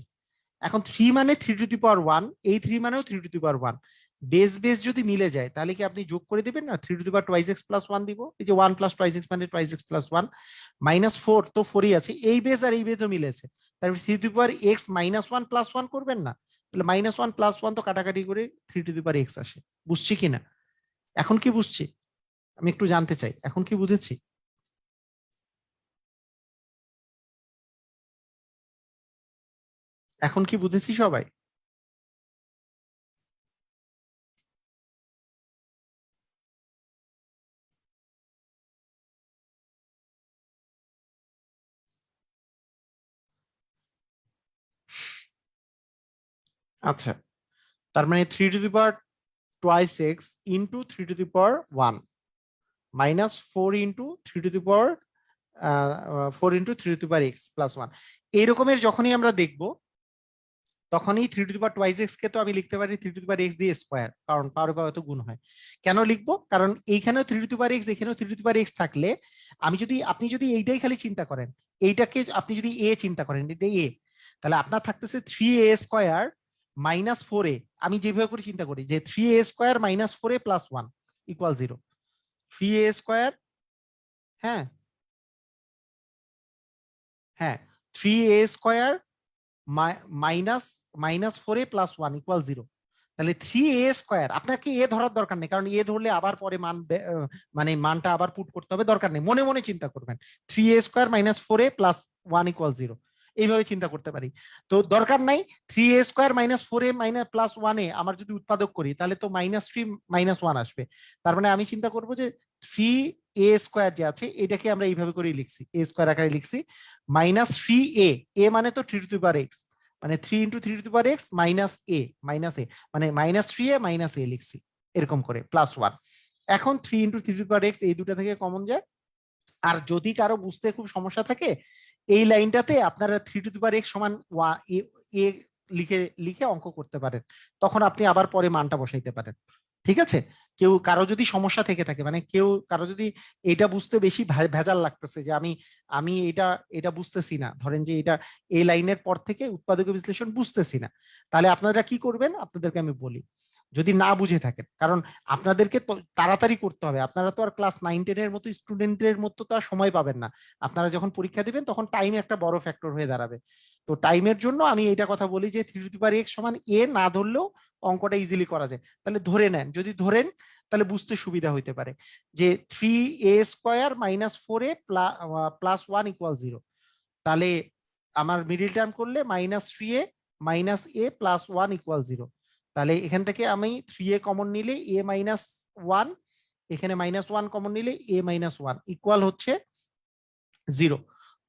এখন 3 মানে 3^1, এই 3 মানেও 3^1। বেস বেস যদি মিলে যায় তাহলে কি আপনি যোগ করে দিবেন না, 3^2x+1 দিব, এই যে 1 + 2x মানে 2x+1, -4 তো 4ই আছে, এই বেস আর এই বেসও মিলেছে, তারপরে 3x-1 করবেন না, তাহলে -1 + 1 তো কাটাকাটি করে 3x আসে। বুঝছি কিনা? এখন কি বুঝছি? আমি একটু জানতে চাই এখন কি বুঝেছি। এখন কি বুঝেছি সবাই? আচ্ছা, তার মানে 3^2x into 3^1 -4 into 3^4 into 3^x+1, এই রকমের যখনই আমরা দেখব তখনই 3^2x কে তো আমি লিখতে পারি 3^x দিয়ে স্কোয়ার, কারণ পাওয়ারে পাওয়ারে তো গুণ হয়। কেন লিখবো? কারণ এইখানেও 3^x এখানেও 3^x থাকলে আমি যদি, আপনি যদি এইটাই খালি চিন্তা করেন, এইটাকে আপনি যদি এ চিন্তা করেন, এটা এ, তাহলে আপনার থাকতেছে 3a² -4a। আমি যেভাবে করে চিন্তা করি যে 3a² -4a + 1 = 0, 3a², হ্যাঁ হ্যাঁ, 3a² -4a + 1 = 0, তাহলে 3a², আপনাকে এ ধরার দরকার নেই, কারণ এ ধরলে আবার পরে মানে মানটা আবার পুট করতে হবে, দরকার নেই, মনে মনে চিন্তা করবেন 3a² -4a + 1 = 0, এইভাবে চিন্তা করতে পারি। তো দরকার নাই 3a² -4a +1 আমার যদি উৎপাদক করি তাহলে তো -3 -1 আসবে, তার মানে আমি চিন্তা করব যে 3a² যে আছে এটাকে আমরা এইভাবে করে লিখছি, a² আকারে লিখছি, -3a, এ মানে তো 3^x, মানে 3 × 3^x -a মানে -3a -a লিখছি, এরকম করে +1। এখন 3 × 3^x এই দুটো থেকে কমন যায়। আর যদি কারো বুঝতে খুব সমস্যা থাকে এই লাইনটাতে আপনারা 3^x সমান এ লিখে লিখে অঙ্ক করতে পারেন, তখন আপনি আবার পরে মানটা বসাইতে পারেন। ঠিক আছে? কেউ কারো যদি সমস্যা থেকে থাকে, মানে কেউ কারো যদি এটা বুঝতে বেশি ভেজাল লাগতেছে যে আমি আমি এটা এটা বুঝতেছি না, ধরেন যে এটা এই লাইনের পর থেকে উৎপাদক বিশ্লেষণ বুঝতেছি না, তাহলে আপনারা কি করবেন আপনাদেরকে আমি বলি, যদি না বুঝে থাকেন, কারণ আপনাদেরকে তো তাড়াতাড়ি করতে হবে, আপনারা তো আর ক্লাস 9-10 এর মতো স্টুডেন্টের মতো তো আর সময় পাবেন না, আপনারা যখন পরীক্ষা দিবেন তখন টাইম একটা বড় ফ্যাক্টর হয়ে দাঁড়াবে। তো টাইমের জন্য আমি এটা কথা বলি যে 3^x সমান এ না ধরলেও অঙ্কটা ইজিলি করা যায়, তাহলে ধরে নেন, যদি ধরেন তাহলে বুঝতে সুবিধা হইতে পারে যে 3a² -4a + 1 = 0, তাহলে আমার মিডিল টার্ম করলে -3a -a + 1 = 0, তাহলে এখান থেকে আমি 3a কমন নিলে a-1, এখানে -1 কমন নিলে a-1 ইকুয়াল হচ্ছে 0,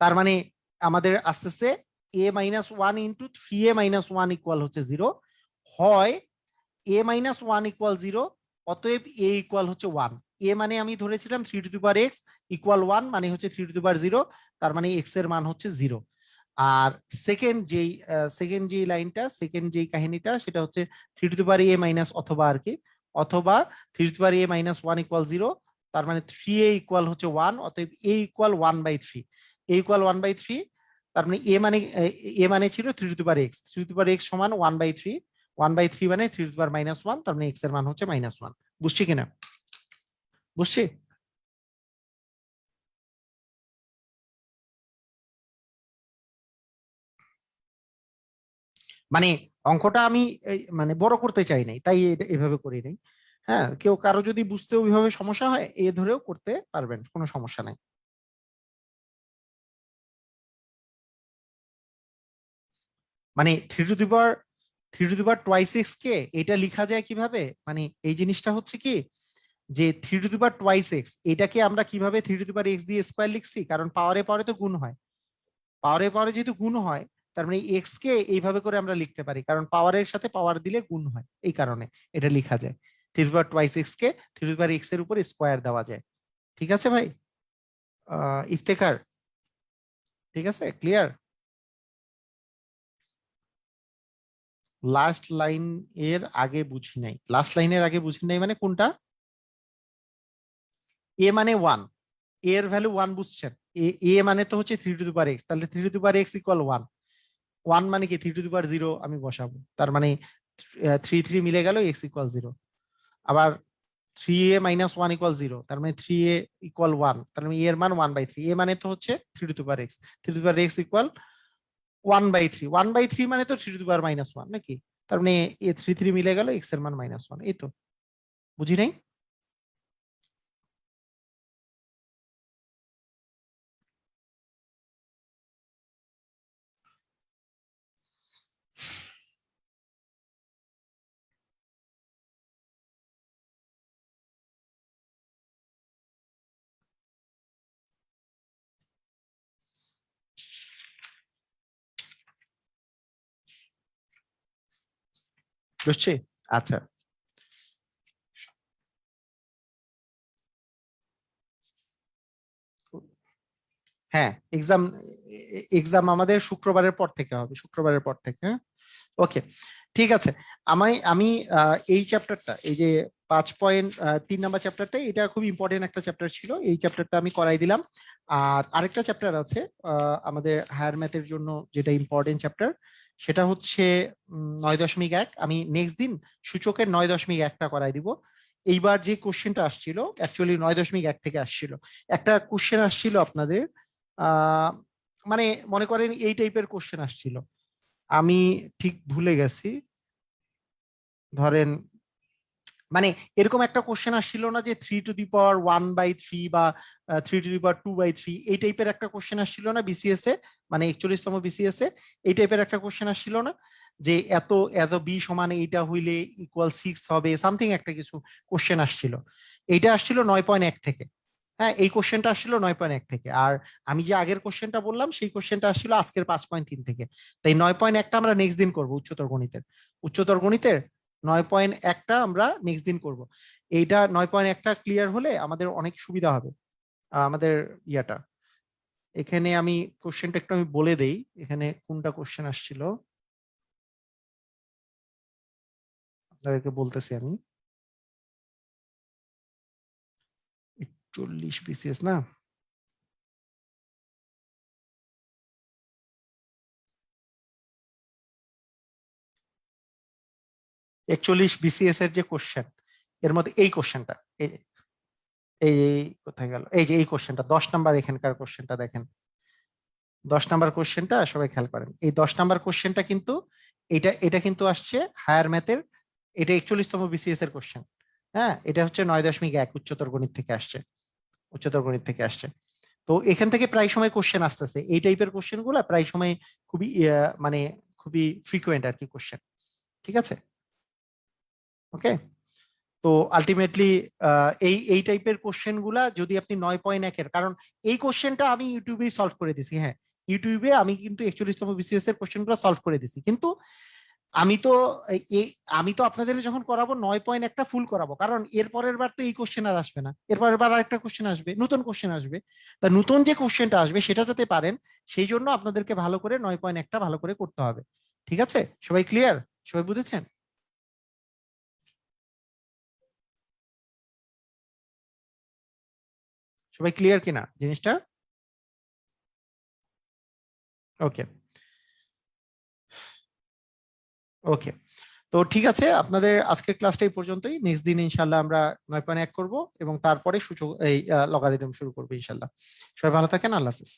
তার মানে আমাদের আসতেছে a-1 × 3a-1 ইকুয়াল হচ্ছে 0, হয় a-1 = 0, অতএব a ইকুয়াল হচ্ছে 1। এ মানে আমি ধরেছিলাম 3^x = 1 মানে হচ্ছে 3^0, তার মানে x এর মান হচ্ছে 0। আর সেকেন্ড যেই লাইনটা, সেকেন্ড যেই কাহিনীটা সেটা হচ্ছে 3^a- অথবা আর কি, অথবা 3^a-1 = 0, তার মানে 3a ইকুয়াল হচ্ছে 1, অতএব a ইকুয়াল 1/3, a ইকুয়াল 1/3, তার মানে এ মানে ছিল 3^x, 3^x সমান 1/3, 1/3 মানে 3^-1, তার মানে x এর মান হচ্ছে -1। বুঝছি কিনা? বুঝছি। মানে অঙ্কটা আমি মানে বড় করতে চাই নাই, তাই এভাবে করি নাই। হ্যাঁ, কেউ কারো যদি বুঝতে ওইভাবে সমস্যা হয় এ ধরেও করতে পারবেন, কোনো সমস্যা নাই। মানে 3^2x কে এটা লিখা যায় কিভাবে, মানে এই জিনিসটা হচ্ছে কি যে 3^2x এটাকে আমরা কিভাবে 3^x দিয়ে স্কোয়ার লিখছি, কারণ পাওয়ারে পাওয়ারে তো গুণ হয়, পাওয়ারে পাওয়ারে যেহেতু গুণ হয় তার মানে এক্স কে এইভাবে করে আমরা লিখতে পারি, কারণ পাওয়ারের সাথে পাওয়ার দিলে গুণ হয়, এই কারণে এটা লিখা যায় 3^2x কে 3^x এর উপর স্কোয়ার দেওয়া যায়। ঠিক আছে ভাই? ইফতেখার, ঠিক আছে, ক্লিয়ার? লাস্ট লাইন এর আগে বুঝি নাই, লাস্ট লাইনের আগে বুঝি নাই মানে কোনটা? এ মানে 1, এর ভ্যালু 1 বুঝছেন, এ এ মানে তো হচ্ছে 3^x, তাহলে 3^x = 1, 1 মানে কি 3^0 আমি বসাবো, তার মানে 3 মিলে গেল x = 0। আবার 3a - 1 = 0, তার মানে 3a = 1, তার মানে এর মান 1/3। এ মানে তো হচ্ছে 3^x, 3^x = 1/3, 1/3 মানে তো 3^-1 নাকি? তার মানে এ 3 মিলে গেল, x এর মান -1। এই তো, বুঝি নাই? বুঝছি। আচ্ছা, হ্যাঁ, এক্সাম এক্সাম আমাদের শুক্রবারের পর থেকে হবে, শুক্রবারের পর থেকে। হ্যাঁ, ওকে, ঠিক আছে। আমি এই চ্যাপ্টারটা, এই যে 5.3 নাম্বার চ্যাপ্টারটা, এটা খুব ইম্পর্টেন্ট একটা চ্যাপ্টার ছিল, এই চ্যাপ্টারটা আমি করাই দিলাম। আর আরেকটা চ্যাপ্টার আছে আমাদের হায়ার ম্যাথের জন্য, যেটা ইম্পর্টেন্ট চ্যাপ্টার, সেটা হচ্ছে 9.1। আমি নেক্সট দিন সূচকের 9.1টা করাই দিব। এইবার যে কোশ্চেনটা আসছিল অ্যাকচুয়ালি 9.1 থেকে আসছিল। একটা কোশ্চেন আসছিল আপনাদের, আহ মানে মনে করেন এই টাইপের কোশ্চেন আসছিল, আমি ঠিক ভুলে গেছি। ধরেন মানে এরকম একটা কোশ্চেন আসছিল না যে 3^1/3 বা 3^2/3, এই টাইপের একটা কোশ্চেন আসছিল না বিসিএস এ, মানে 41তম বিসিএস এ এই টাইপের একটা কোশ্চেন আসছিল না, যে এত এত বি সমান এইটা হইলে =6 হবে, সামথিং একটা কিছু কোশ্চেন আসছিল। এইটা আসছিল 9.1 থেকে। হ্যাঁ, এই কোশ্চেনটা আসছিল 9.1 থেকে। আর আমি যে আগের কোশ্চেনটা বললাম সেই কোশ্চেনটা আসছিল আজকের 5.3 থেকে। তাই 9.1টা আমরা নেক্সট দিন করবো, উচ্চতর গণিতের। উচ্চতর গণিতের 9.1টা আমরা নেক্সট দিন করব। এইটা 9.1টা ক্লিয়ার হলে আমাদের অনেক সুবিধা হবে আমাদের ইয়াটা। এখানে আমি কোশ্চেনটা একটু আমি বলে দেই, এখানে কোনটা কোশ্চেন আসছিল আপনাদেরকে বলতেছি আমি। 40 বিসিএস না, 41 বিসিএস এর যে কোশ্চেন, এর মধ্যে এই কোশ্চেনটা, এই এই কোথায় গেল, এই যে এই কোশ্চেনটা 10 নাম্বার, এখানকার কোশ্চেনটা দেখেন। 10 নাম্বার কোশ্চেনটা সবাই খেয়াল করেন, এই 10 নাম্বার কোশ্চেনটা কিন্তু এটা এটা কিন্তু আসছে হায়ার ম্যাথের, এটা 41তম বিসিএস এর কোশ্চেন। হ্যাঁ, এটা হচ্ছে 9.1 উচ্চতর গণিত থেকে আসছে, উচ্চতর গণিত থেকে আসছে। তো এখান থেকে প্রায় সময় কোশ্চেন আসতেছে, এই টাইপের কোশ্চেন গুলা প্রায় সময় খুবই মানে খুবই ফ্রিকুয়েন্ট আর কি কোশ্চেন। ঠিক আছে, ওকে। তো আলটিমেটলি এই এই টাইপের কোশ্চেন গুলা যদি আপনি 9.1-এর, কারণ এই কোশ্চেনটা আমি ইউটিউবেই সলভ করে দিছি। হ্যাঁ, ইউটিউবে আমি কিন্তু 41তম বিসিএস এর কোশ্চেন গুলো সলভ করে দিছি, কিন্তু আমি তো এই আমি তো আপনাদের যখন করাবো 9.1টা ফুল করাবো, কারণ এর পরের বার তো এই কোশ্চেন আর আসবে না, এর পরের বার আরেকটা কোশ্চেন আসবে, নতুন কোশ্চেন আসবে। তা নতুন যে কোশ্চেনটা আসবে সেটা যাতে পারেন, সেই জন্য আপনাদেরকে ভালো করে 9.1টা ভালো করে করতে হবে। ঠিক আছে, সবাই ক্লিয়ার? সবাই বুঝেছেন? সবাই ক্লিয়ার কিনা জিনিসটা? ওকে, ওকে। তো ঠিক আছে, আপনাদের আজকের ক্লাসটা এই পর্যন্তই। নেক্সট দিন ইনশাল্লাহ আমরা 9.1 করব এবং তারপরে সূচক এই লগারিদম শুরু করবো ইনশাল্লাহ। সবাই ভালো থাকেন, আল্লাহ হাফিজ।